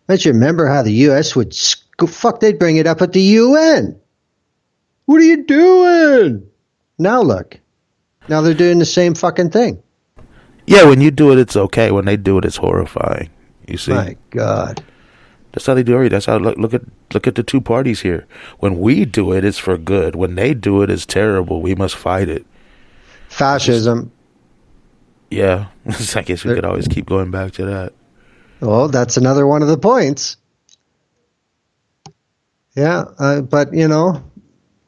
Don't you remember how the U.S. would they'd bring it up at the UN? What are you doing? Now look. Now they're doing the same fucking thing. Yeah, when you do it, it's okay. When they do it, it's horrifying. You see? My God. That's how they do it. That's how look at the two parties here. When we do it, it's for good. When they do it, it's terrible. We must fight it. Fascism. Yeah, I guess we could always keep going back to that. Well, that's another one of the points. Yeah, but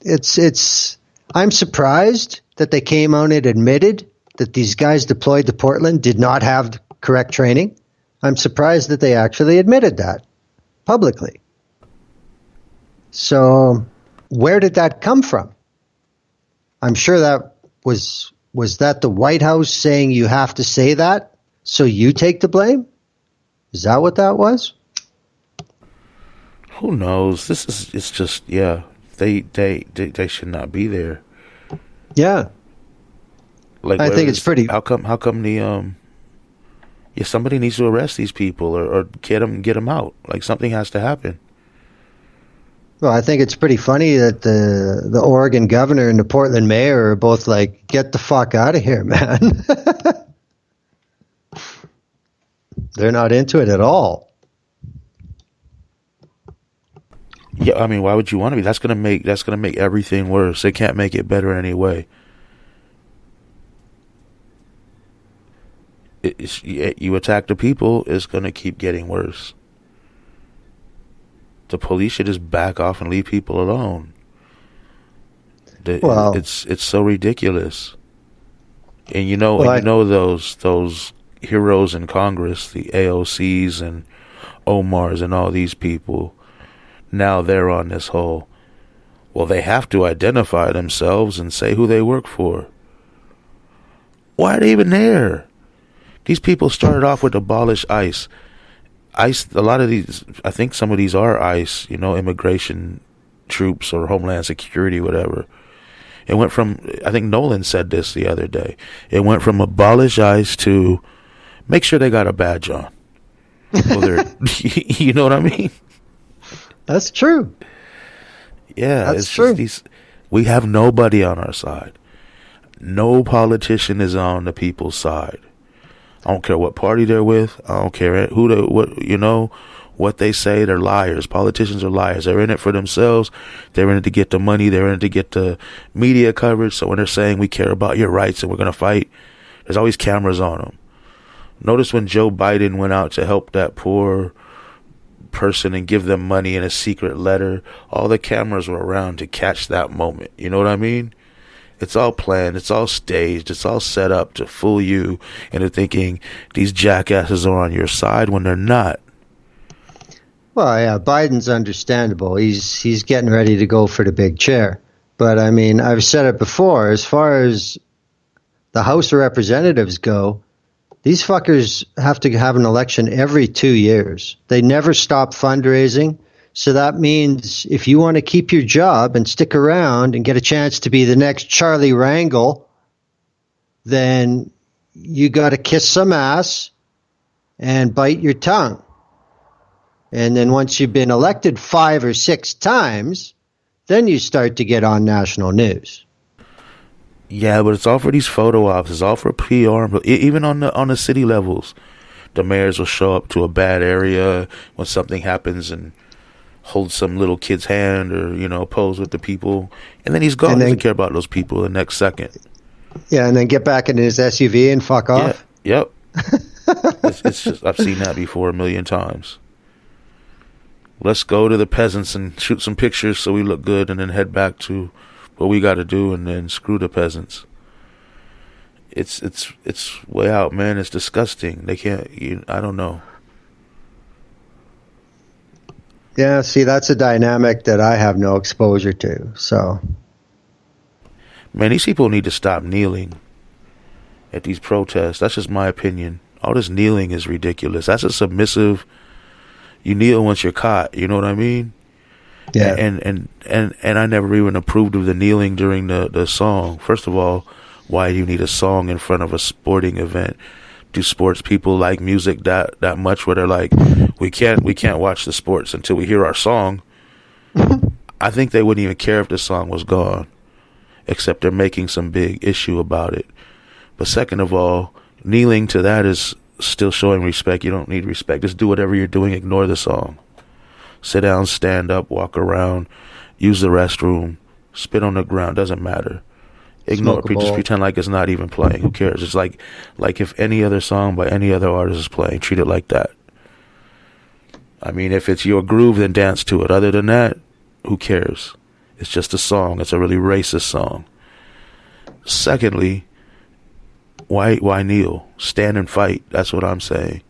it's. I'm surprised that they came out and admitted that these guys deployed to Portland did not have the correct training. I'm surprised that they actually admitted that publicly. So, where did that come from? I'm sure that was that the White House saying you have to say that so you take the blame? Is that what that was? Who knows? It's just, yeah, they should not be there. Yeah. Like, I think it's pretty. How come the somebody needs to arrest these people or get them out. Like, something has to happen. Well, I think it's pretty funny that the Oregon governor and the Portland mayor are both like, get the fuck out of here, man. They're not into it at all. Yeah, I mean, why would you want to be? That's gonna make everything worse. They can't make it better anyway. You attack the people, it's gonna keep getting worse. The police should just back off and leave people alone. Well, it's so ridiculous. And you know, those heroes in Congress, the AOCs and Omars and all these people. Now they're on this whole, well, they have to identify themselves and say who they work for. Why are they even there? These people started off with abolish ICE. ICE, a lot of these, I think some of these are ICE, immigration troops or Homeland Security, whatever. It went from, I think Nolan said this the other day, it went from abolish ICE to make sure they got a badge on. Well, you know what I mean? That's true. Yeah, that's true. We have nobody on our side. No politician is on the people's side. I don't care what party they're with. I don't care what they say. They're liars. Politicians are liars. They're in it for themselves. They're in it to get the money. They're in it to get the media coverage. So when they're saying we care about your rights and we're going to fight, there's always cameras on them. Notice when Joe Biden went out to help that poor person and give them money in a secret letter, all the cameras were around to catch that moment. You know what I mean? It's all planned. It's all staged. It's all set up to fool you into thinking these jackasses are on your side when they're not. Well, yeah, Biden's understandable. He's getting ready to go for the big chair. But I mean, I've said it before, as far as the House of Representatives go, these fuckers have to have an election every 2 years. They never stop fundraising. So that means if you want to keep your job and stick around and get a chance to be the next Charlie Rangel, then you got to kiss some ass and bite your tongue. And then once you've been elected 5 or 6 times, then you start to get on national news. Yeah, but it's all for these photo ops. It's all for PR. But even on the city levels, the mayors will show up to a bad area when something happens and hold some little kid's hand or, pose with the people. And then he's gone. Doesn't care about those people the next second. Yeah, and then get back in his SUV and fuck off. Yeah, yep. It's just, I've seen that before a million times. Let's go to the peasants and shoot some pictures so we look good and then head back to what we got to do and then screw the peasants. It's way out, man. It's disgusting. They can't, I don't know. Yeah, see, that's a dynamic that I have no exposure to, so. Man, these people need to stop kneeling at these protests. That's just my opinion. All this kneeling is ridiculous. That's a submissive, you kneel once you're caught, you know what I mean? Yeah. And I never even approved of the kneeling during the song. First of all, why do you need a song in front of a sporting event? Do sports people like music that much where they're like, we can't watch the sports until we hear our song? I think they wouldn't even care if the song was gone, except they're making some big issue about it. But second of all, kneeling to that is still showing respect. You don't need respect. Just do whatever you're doing. Ignore the song. Sit down, stand up, walk around, use the restroom, spit on the ground. Doesn't matter. Ignore it. Just pretend like it's not even playing. Who cares? It's like if any other song by any other artist is playing, treat it like that. I mean, if it's your groove, then dance to it. Other than that, who cares? It's just a song. It's a really racist song. Secondly, why kneel? Stand and fight. That's what I'm saying.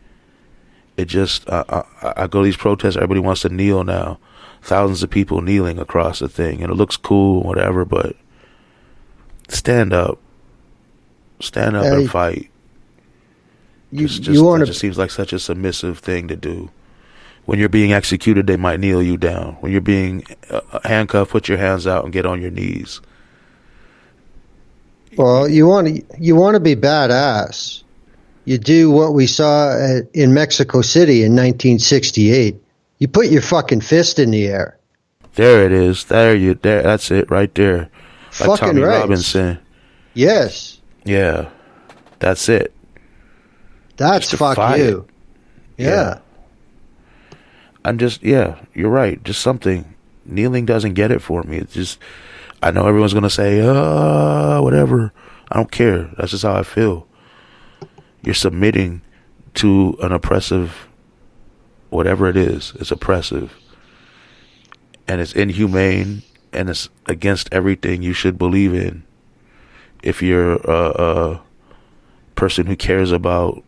It just, I go to these protests, everybody wants to kneel now. Thousands of people kneeling across the thing, and it looks cool, whatever, but stand up. Stand up and fight. It just seems like such a submissive thing to do. When you're being executed, they might kneel you down. When you're being handcuffed, put your hands out and get on your knees. Well, you want to be badass. You do what we saw in Mexico City in 1968. You put your fucking fist in the air. There it is. There. That's it right there. Like Fucking Tommy right. Robinson. Yes. Yeah. That's it. That's Just fuck defy you. Yeah. I'm just, you're right. Just something. Kneeling doesn't get it for me. It's just, I know everyone's going to say, whatever. I don't care. That's just how I feel. You're submitting to an oppressive, whatever it is. It's oppressive. And it's inhumane. And it's against everything you should believe in. If you're a person who cares about,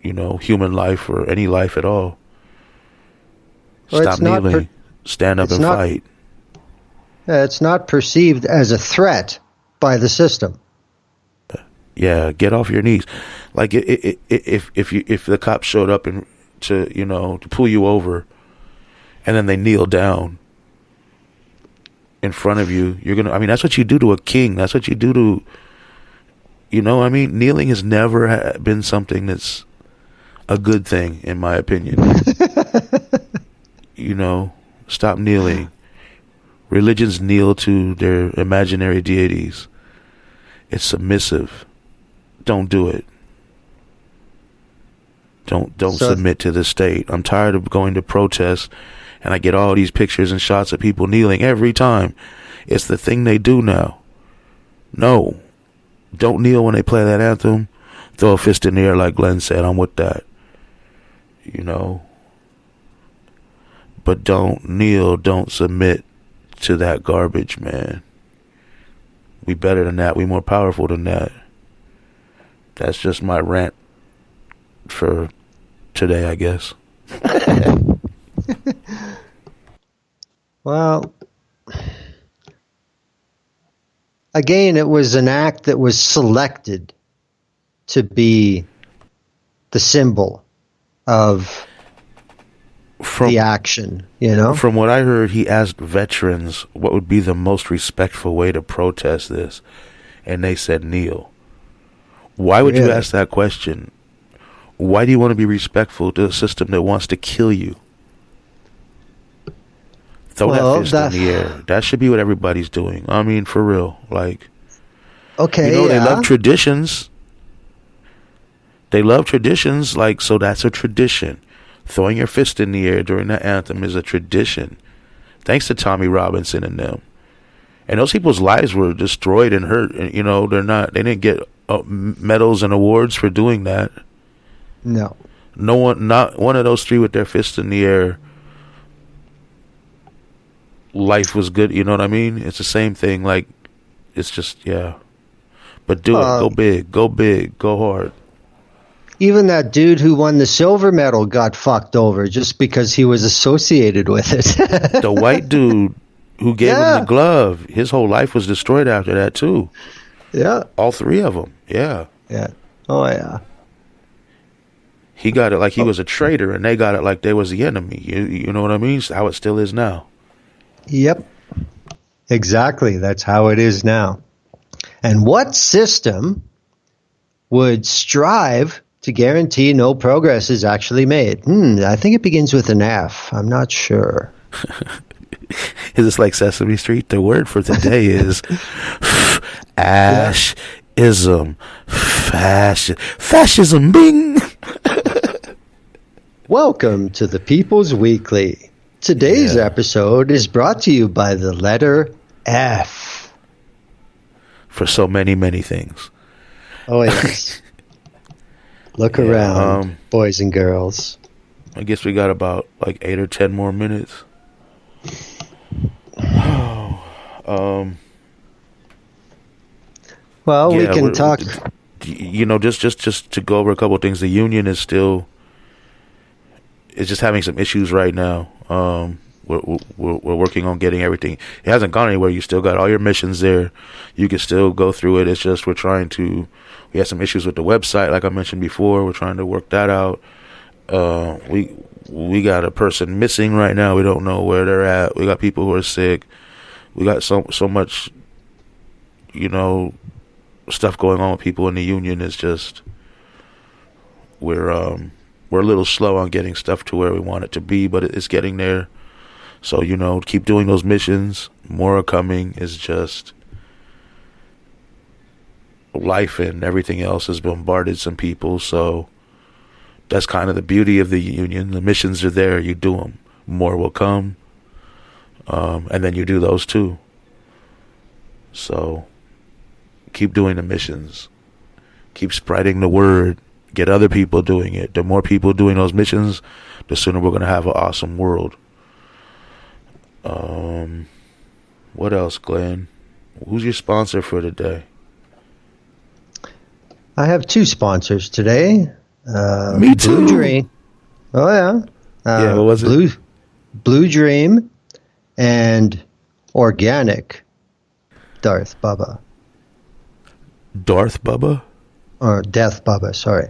human life or any life at all. Well, Stop kneeling. Stand up and fight. It's not perceived as a threat by the system. Yeah, get off your knees. Like if the cops showed up to pull you over, and then they kneel down in front of you, you're gonna. I mean, that's what you do to a king. That's what you do to. Kneeling has never been something that's a good thing, in my opinion. Stop kneeling. Religions kneel to their imaginary deities. It's submissive. Don't do it. Don't submit to the state. I'm tired of going to protests and I get all these pictures and shots of people kneeling every time. It's the thing they do now. No. Don't kneel when they play that anthem. Throw a fist in the air like Glenn said. I'm with that. But don't kneel, don't submit to that garbage, man. We better than that. We more powerful than that. That's just my rant for today, I guess. Well, again, it was an act that was selected to be the symbol of the action, From what I heard, he asked veterans what would be the most respectful way to protest this, and they said kneel. Why would you ask that question? Why do you want to be respectful to a system that wants to kill you? Throw that fist in the air. That should be what everybody's doing. I mean, for real. Like, okay, they love traditions. They love traditions, so that's a tradition. Throwing your fist in the air during the anthem is a tradition. Thanks to Tommy Robinson and them. And those people's lives were destroyed and hurt. And, they didn't get medals and awards for doing that. No. No one, not one of those three with their fists in the air. Life was good. You know what I mean? It's the same thing. Like, it's just, But do it. Go big. Go big. Go hard. Even that dude who won the silver medal got fucked over just because he was associated with it. The white dude who gave him the glove, his whole life was destroyed after that too. Yeah. All three of them. Yeah. Yeah. Oh, yeah. He got it like he was a traitor, and they got it like they was the enemy. You know what I mean? How it still is now. Yep. Exactly. That's how it is now. And what system would strive to guarantee no progress is actually made? I think it begins with an F. I'm not sure. Is this like Sesame Street? The word for today is ash-ism. Fascism, bing! Welcome to the People's Weekly. Today's episode is brought to you by the letter F. For so many, many things. Oh, yes. Look around, boys and girls. I guess we got about 8 or 10 more minutes. Well, we can talk. Just to go over a couple of things. The union is just having some issues right now. We're working on getting everything. It hasn't gone anywhere. You still got all your missions there. You can still go through it. It's just we had some issues with the website, like I mentioned before. We're trying to work that out. We got a person missing right now. We don't know where they're at. We got people who are sick. We got so much, stuff going on with people in the union. It's just we're a little slow on getting stuff to where we want it to be, but it's getting there. So, keep doing those missions. More are coming. It's just life and everything else has bombarded some people. So that's kind of the beauty of the Union. The missions are there. You do them. More will come. And then you do those too. So keep doing the missions. Keep spreading the word. Get other people doing it. The more people doing those missions, the sooner we're going to have an awesome world. What else, Glenn? Who's your sponsor for today? I have two sponsors today. Me too. Blue Dream. Oh, yeah. Yeah, what was it? Blue Dream and Organic Darth Bubba. Darth Bubba? Or Death Bubba, sorry.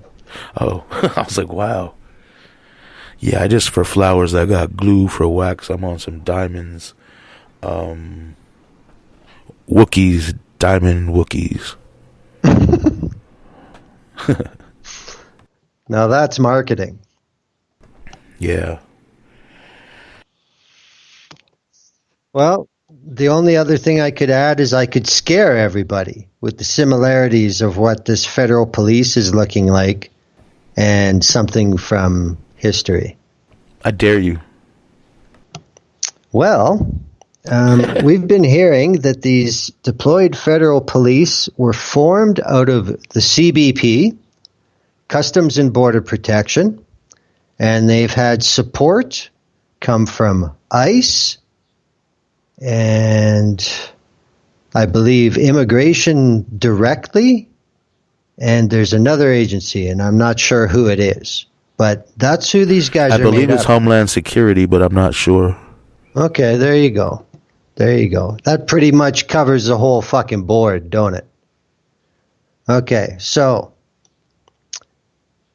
Oh, I was like, wow. Yeah, for flowers, I got glue. For wax, I'm on some diamonds. Wookiees, diamond Wookiees. Now that's marketing. Yeah. Well, the only other thing I could add is I could scare everybody with the similarities of what this federal police is looking like and something from history. I dare you. Well, we've been hearing that these deployed federal police were formed out of the CBP, Customs and Border Protection, and they've had support come from ICE and I believe Immigration Directly, and there's another agency, and I'm not sure who it is. But that's who these guys are. I believe it's Homeland Security, but I'm not sure. Okay, there you go. There you go. That pretty much covers the whole fucking board, don't it? Okay, so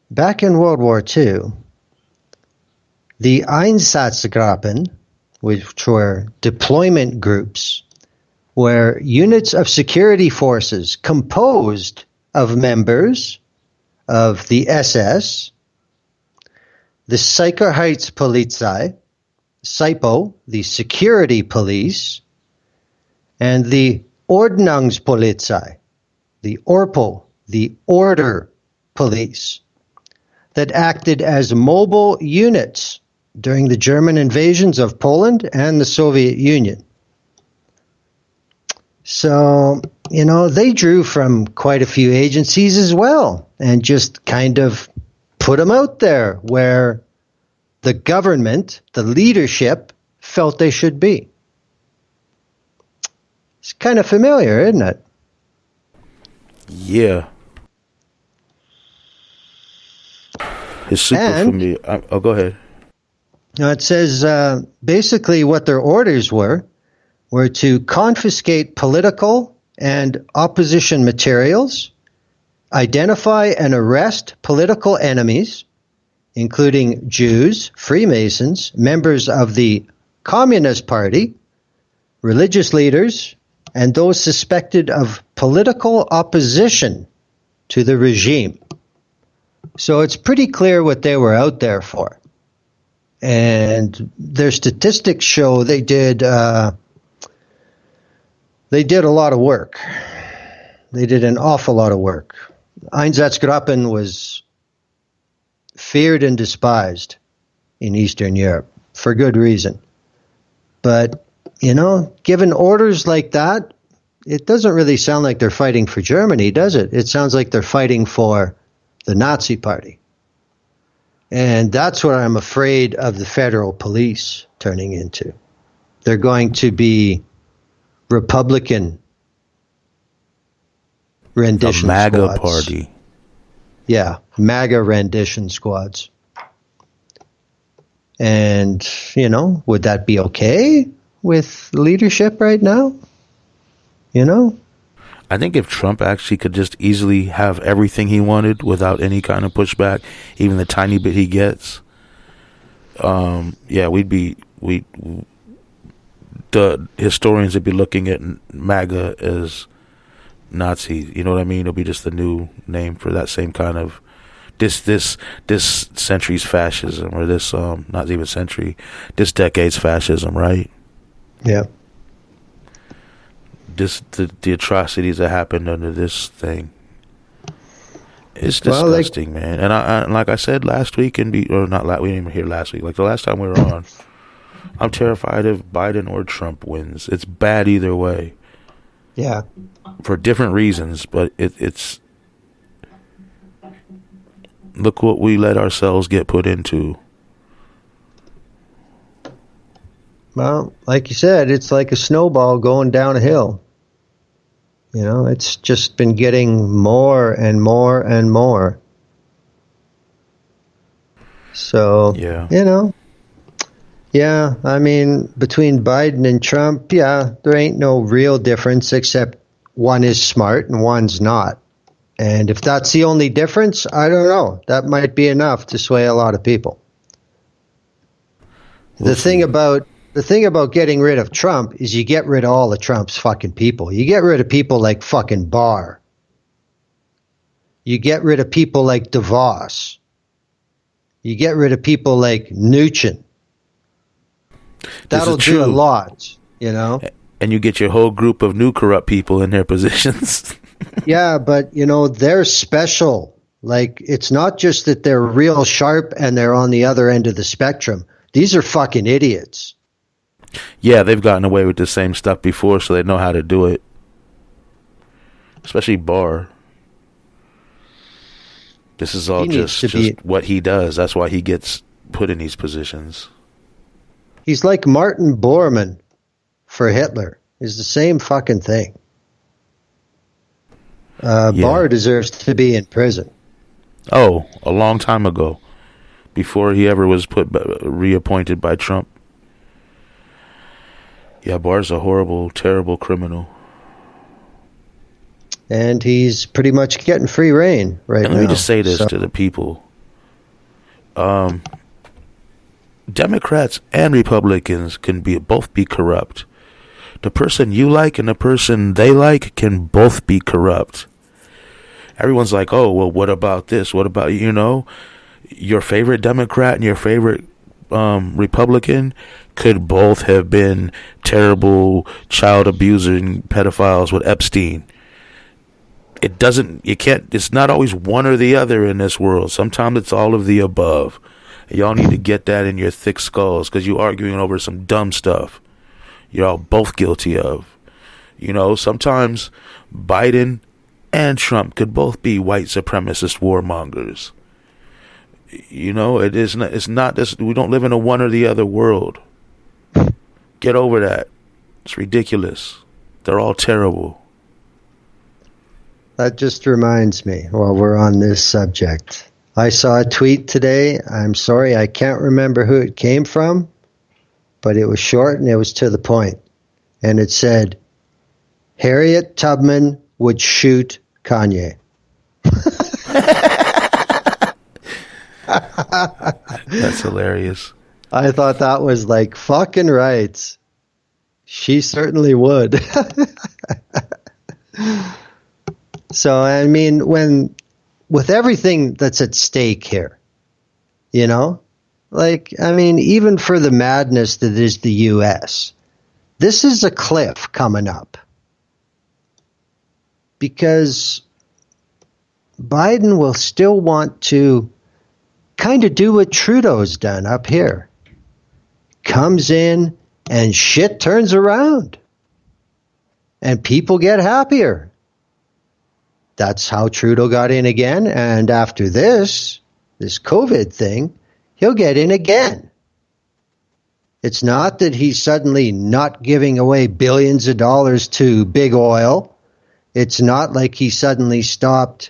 back in World War II, the Einsatzgruppen, which were deployment groups, were units of security forces composed of members of the SS, the Sicherheitspolizei, SIPO, the security police, and the Ordnungspolizei, the ORPO, the order police, that acted as mobile units during the German invasions of Poland and the Soviet Union. So, they drew from quite a few agencies as well and just kind of put them out there where the government, the leadership, felt they should be. It's kind of familiar, isn't it? Yeah. It's super familiar. Oh, go ahead. It says basically what their orders were to confiscate political and opposition materials, identify and arrest political enemies, including Jews, Freemasons, members of the Communist Party, religious leaders, and those suspected of political opposition to the regime. So it's pretty clear what they were out there for. And their statistics show they did a lot of work. They did an awful lot of work. Einsatzgruppen was feared and despised in Eastern Europe for good reason. But, given orders like that, it doesn't really sound like they're fighting for Germany, does it? It sounds like they're fighting for the Nazi Party. And that's what I'm afraid of the federal police turning into. They're going to be Republican rendition squads. The MAGA squads. Party. Yeah, MAGA rendition squads. And, would that be okay with leadership right now? I think if Trump actually could just easily have everything he wanted without any kind of pushback, even the tiny bit he gets, the historians would be looking at MAGA as Nazis. You know what I mean? It'll be just the new name for that same kind of this century's fascism, or this not even century, this decade's fascism, right? Yeah. The atrocities that happened under this thing. It's disgusting, man. And I like I said last week, we didn't even hear last week. Like the last time we were on, I'm terrified if Biden or Trump wins. It's bad either way. Yeah. For different reasons, but it's look what we let ourselves get put into. Well, like you said, it's like a snowball going down a hill. You know, it's just been getting more and more and more. So, yeah. you know, yeah, I mean, between Biden and Trump, yeah, there ain't no real difference except one is smart and one's not. And if that's the only difference, I don't know. That might be enough to sway a lot of people. The thing about getting rid of Trump is you get rid of all of Trump's fucking people. You get rid of people like fucking Barr. You get rid of people like DeVos. You get rid of people like Mnuchin. That'll do a lot, you know? And you get your whole group of new corrupt people in their positions. Yeah, but, you know, they're special. Like, it's not just that they're real sharp and they're on the other end of the spectrum. These are fucking idiots. Yeah, they've gotten away with the same stuff before, so they know how to do it. Especially Barr. This is all just what he does. That's why he gets put in these positions. He's like Martin Bormann for Hitler. He's the same fucking thing. Barr deserves to be in prison. Oh, a long time ago. Before he ever was reappointed by Trump. Yeah, Barr's a horrible, terrible criminal. And he's pretty much getting free reign right now. Let me just say this to the people. Democrats and Republicans can both be corrupt. The person you like and the person they like can both be corrupt. Everyone's like, oh, well, what about this? What about, your favorite Democrat and your favorite Republican could both have been terrible child abusing pedophiles with Epstein. It's not always one or the other in this world. Sometimes it's all of the above. And y'all need to get that in your thick skulls because you're arguing over some dumb stuff you're all both guilty of. Sometimes Biden and Trump could both be white supremacist warmongers. It's not this. We don't live in a one or the other world. Get over that. It's ridiculous. They're all terrible. That just reminds me, while we're on this subject, I saw a tweet today. I'm sorry, I can't remember who it came from, but it was short and it was to the point. And it said, Harriet Tubman would shoot Kanye. That's hilarious. I thought that was like fucking right. She certainly would. So, I mean, with everything that's at stake here, even for the madness that is the U.S., this is a cliff coming up. Because Biden will still want to kind of do what Trudeau's done up here. Comes in and shit turns around. And people get happier. That's how Trudeau got in again. And after this COVID thing, he'll get in again. It's not that he's suddenly not giving away billions of dollars to big oil. It's not like he suddenly stopped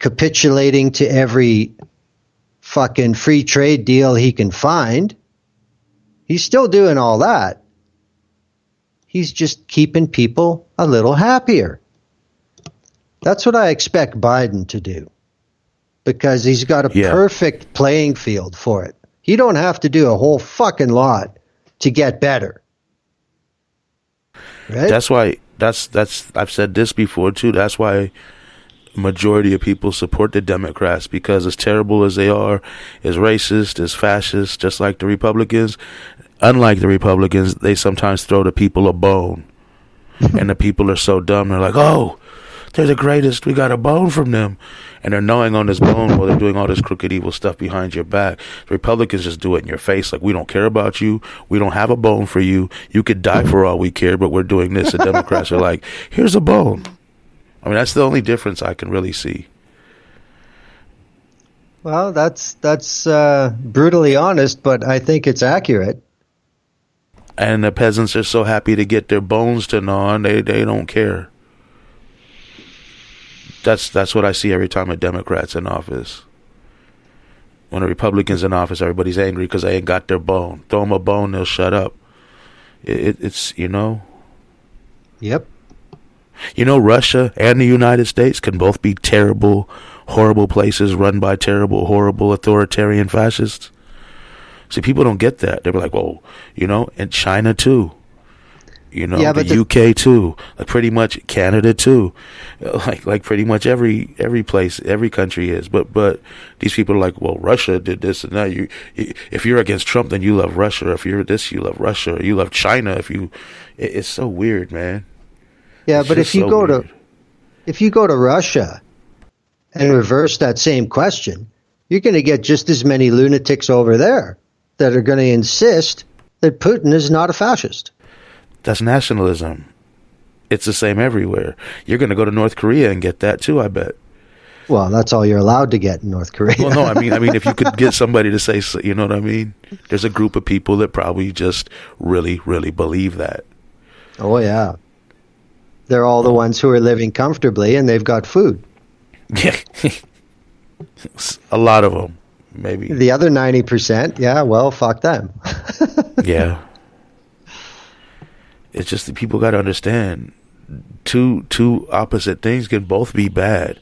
capitulating to every fucking free trade deal he can find. He's still doing all that. He's just keeping people a little happier. That's what I expect Biden to do, because he's got a perfect playing field for it. He don't have to do a whole fucking lot to get better. Right? That's why I've said this before too. That's why majority of people support the Democrats because, as terrible as they are, as racist, as fascist, just like the Republicans, unlike the Republicans, they sometimes throw the people a bone. And the people are so dumb, they're like, oh, they're the greatest, we got a bone from them. And they're gnawing on this bone while they're doing all this crooked, evil stuff behind your back. The Republicans just do it in your face, like, we don't care about you, we don't have a bone for you, you could die for all we care, but we're doing this. The Democrats are like, here's a bone. I mean, that's the only difference I can really see. Well, that's brutally honest, but I think it's accurate. And the peasants are so happy to get their bones to gnaw on, they don't care. That's what I see every time a Democrat's in office. When a Republican's in office, everybody's angry because they ain't got their bone. Throw them a bone, they'll shut up. It's, you know. Yep. You know, Russia and the United States can both be terrible, horrible places run by terrible, horrible, authoritarian fascists. See, people don't get that. They're like, well, you know, and China too. You know, yeah, the UK too. Like pretty much Canada too. Like pretty much every place, every country is. But these people are like, well, Russia did this and that. If you're against Trump, then you love Russia. If you're this, you love Russia. Or you love China. It's so weird, man. Yeah, but if you go to Russia and reverse that same question, you're going to get just as many lunatics over there that are going to insist that Putin is not a fascist. That's nationalism. It's the same everywhere. You're going to go to North Korea and get that too, I bet. Well, that's all you're allowed to get in North Korea. Well, no, I mean, if you could get somebody to say, you know what I mean? There's a group of people that probably just really, really believe that. Oh, yeah. They're all the ones who are living comfortably and they've got food. Yeah. A lot of them, maybe. The other 90%, yeah, well, fuck them. Yeah. It's just that people got to understand two opposite things can both be bad.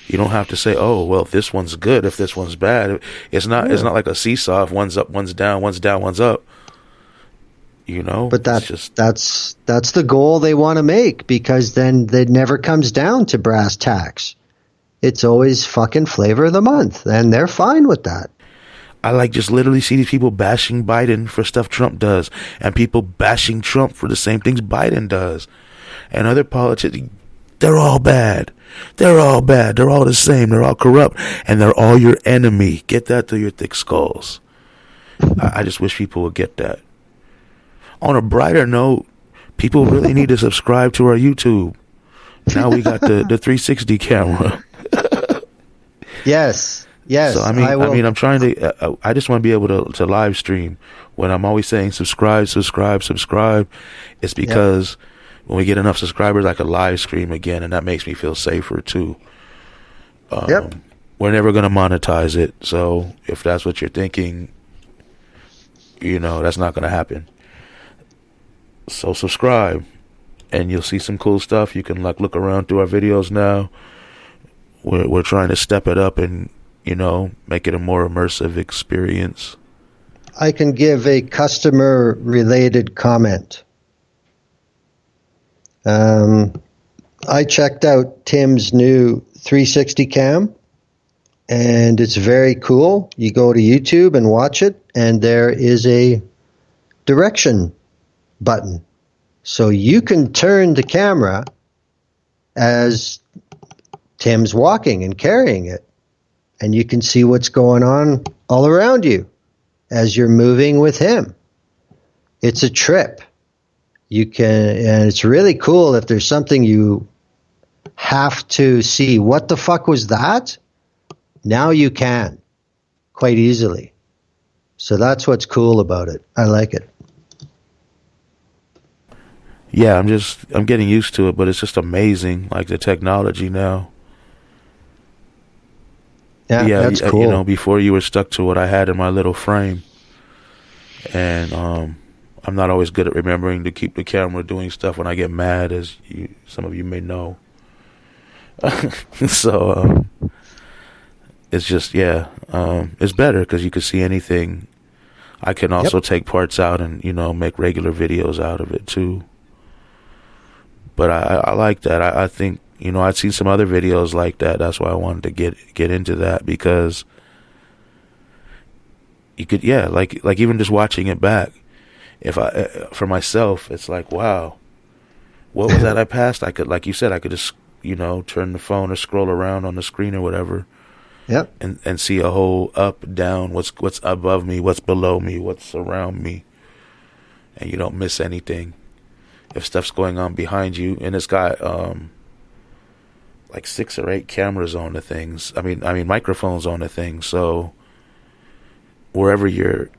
You don't have to say, oh, well, if this one's good, if this one's bad. It's not like a seesaw. If one's up, one's down, one's down, one's up. You know? But that's the goal they want to make, because then it never comes down to brass tacks. It's always fucking flavor of the month, and they're fine with that. I just literally see these people bashing Biden for stuff Trump does, and people bashing Trump for the same things Biden does. And other politicians, they're all bad. They're all bad. They're all the same. They're all corrupt, and they're all your enemy. Get that through your thick skulls. I just wish people would get that. On a brighter note, people really need to subscribe to our YouTube. Now we got the 360 camera. Yes. So I mean, I'm trying to. I just want to be able to live stream. When I'm always saying subscribe, it's because when we get enough subscribers, I can live stream again, and that makes me feel safer too. We're never going to monetize it, so if that's what you're thinking, you know, that's not going to happen. So subscribe, and you'll see some cool stuff. You can look around through our videos now. We're trying to step it up and, you know, make it a more immersive experience. I can give a customer-related comment. I checked out Tim's new 360 cam, and it's very cool. You go to YouTube and watch it, and there is a direction button. So you can turn the camera as Tim's walking and carrying it, and you can see what's going on all around you as you're moving with him. It's a trip. And it's really cool. If there's something you have to see, what the fuck was that? Now you can quite easily. So that's what's cool about it. I like it. Yeah, I'm getting used to it, but it's just amazing, like the technology now. Yeah, that's cool. You know, before you were stuck to what I had in my little frame. And I'm not always good at remembering to keep the camera doing stuff when I get mad, as some of you may know. So it's just, it's better because you can see anything. I can also take parts out and, you know, make regular videos out of it too. But I like that. I think You know, I'd seen some other videos like that. That's why I wanted to get into that, because you could, like even just watching it back, if for myself, it's like, wow, what was that I passed? I could, like you said, I could just, you know, turn the phone or scroll around on the screen or whatever. Yep. And see a whole up, down, what's above me, what's below me, what's around me. And you don't miss anything. If stuff's going on behind you, and it's got like 6 or 8 cameras on the things. I mean microphones on the thing. So wherever you're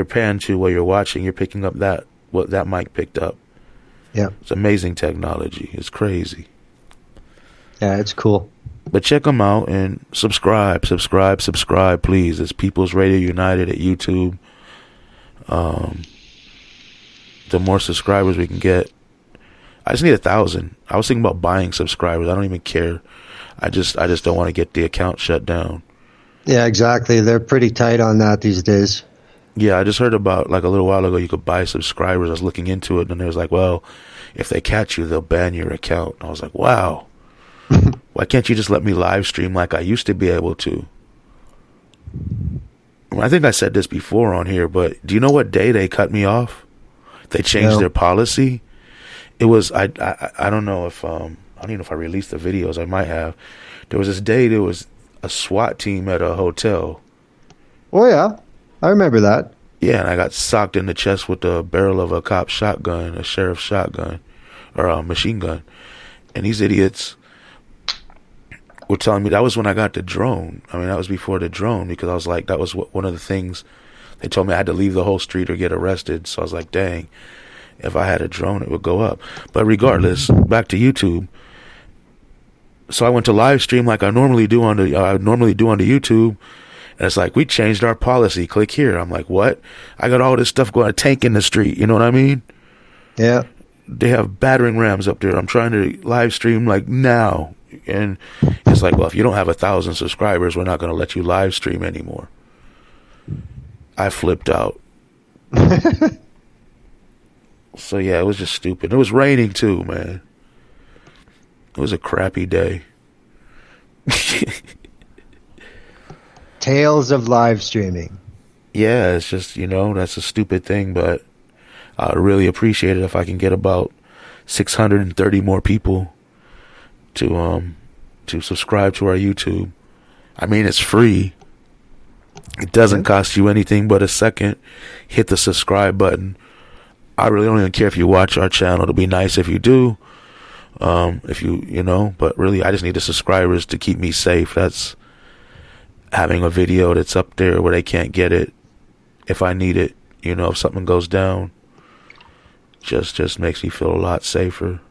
panned to while you're watching, you're picking up what that mic picked up. Yeah. It's amazing technology. It's crazy. Yeah, it's cool. But check them out and subscribe, please. It's People's Radio United at YouTube. The more subscribers we can get, I just need 1,000. I was thinking about buying subscribers. I don't even care. I just don't want to get the account shut down. Yeah, exactly. They're pretty tight on that these days. Yeah, I just heard about, like, a little while ago, you could buy subscribers. I was looking into it, and there was like, well, if they catch you, they'll ban your account. And I was like, wow. Why can't you just let me live stream like I used to be able to? I think I said this before on here, but do you know what day they cut me off? They changed their policy. It was, I don't know if, I don't even know if I released the videos. I might have. There was this day, there was a SWAT team at a hotel. Oh, yeah. I remember that. Yeah, and I got socked in the chest with the barrel of a cop's shotgun, a sheriff's shotgun, or a machine gun. And these idiots were telling me, that was when I got the drone. I mean, that was before the drone, because I was like, that was one of the things they told me I had to leave the whole street or get arrested. So I was like, dang, if I had a drone, it would go up. But regardless, back to YouTube. So I went to live stream like I normally do on the YouTube, and it's like, we changed our policy. Click here. I'm like, what? I got all this stuff going, a tank in the street. You know what I mean? Yeah. They have battering rams up there. I'm trying to live stream like now. And it's like, well, if you don't have 1,000 subscribers, we're not going to let you live stream anymore. I flipped out. So yeah, it was just stupid. It was raining too, man. It was a crappy day. Tales of live streaming. Yeah, it's just, you know, that's a stupid thing, but I'd really appreciate it if I can get about 630 more people to subscribe to our YouTube. I mean, it's free. It doesn't cost you anything but a second. Hit the subscribe button. I really don't even care if you watch our channel. It'll be nice if you do. If you know, but really I just need the subscribers to keep me safe. That's having a video that's up there where they can't get it if I need it. You know, if something goes down, just makes me feel a lot safer.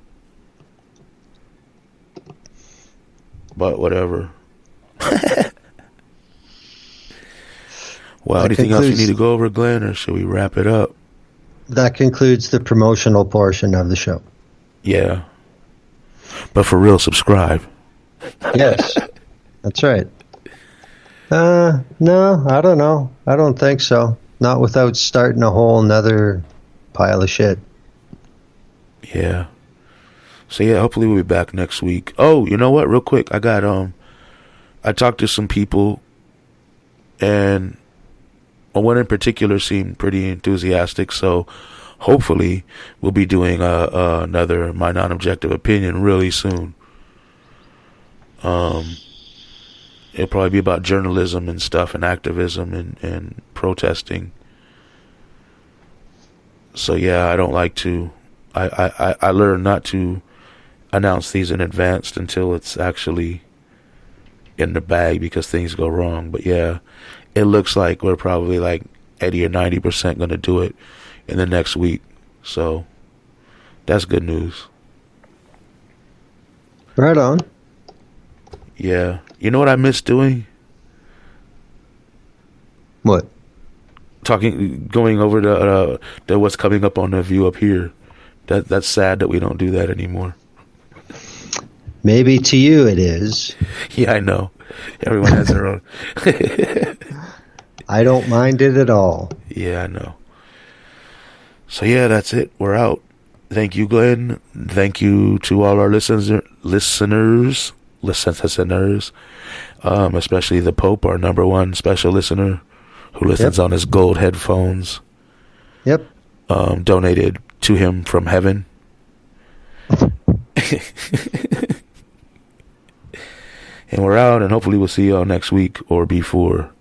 But whatever. Well, anything else you need to go over, Glenn, or should we wrap it up? That concludes the promotional portion of the show. Yeah. But for real, subscribe. Yes. That's right. No, I don't know. I don't think so. Not without starting a whole nother pile of shit. Yeah. So yeah, hopefully we'll be back next week. Oh, you know what? Real quick, I talked to some people, and one in particular seemed pretty enthusiastic. So hopefully we'll be doing another My Non-Objective Opinion really soon. It'll probably be about journalism and stuff, and activism and protesting. So yeah, I don't like to. I learned not to announce these in advance until it's actually in the bag, because things go wrong. But yeah, it looks like we're probably like 80 or 90% going to do it in the next week. So that's good news. Right on. Yeah. You know what I miss doing? What? Going over the what's coming up on the View Up Here. That's sad that we don't do that anymore. Maybe to you it is. Yeah, I know. Everyone has their own. I don't mind it at all. Yeah, I know. So yeah, that's it. We're out. Thank you, Glenn. Thank you to all our listeners, especially the Pope, our number one special listener, who listens on his gold headphones. Yep. Donated to him from heaven. And we're out, and hopefully we'll see y'all next week or before.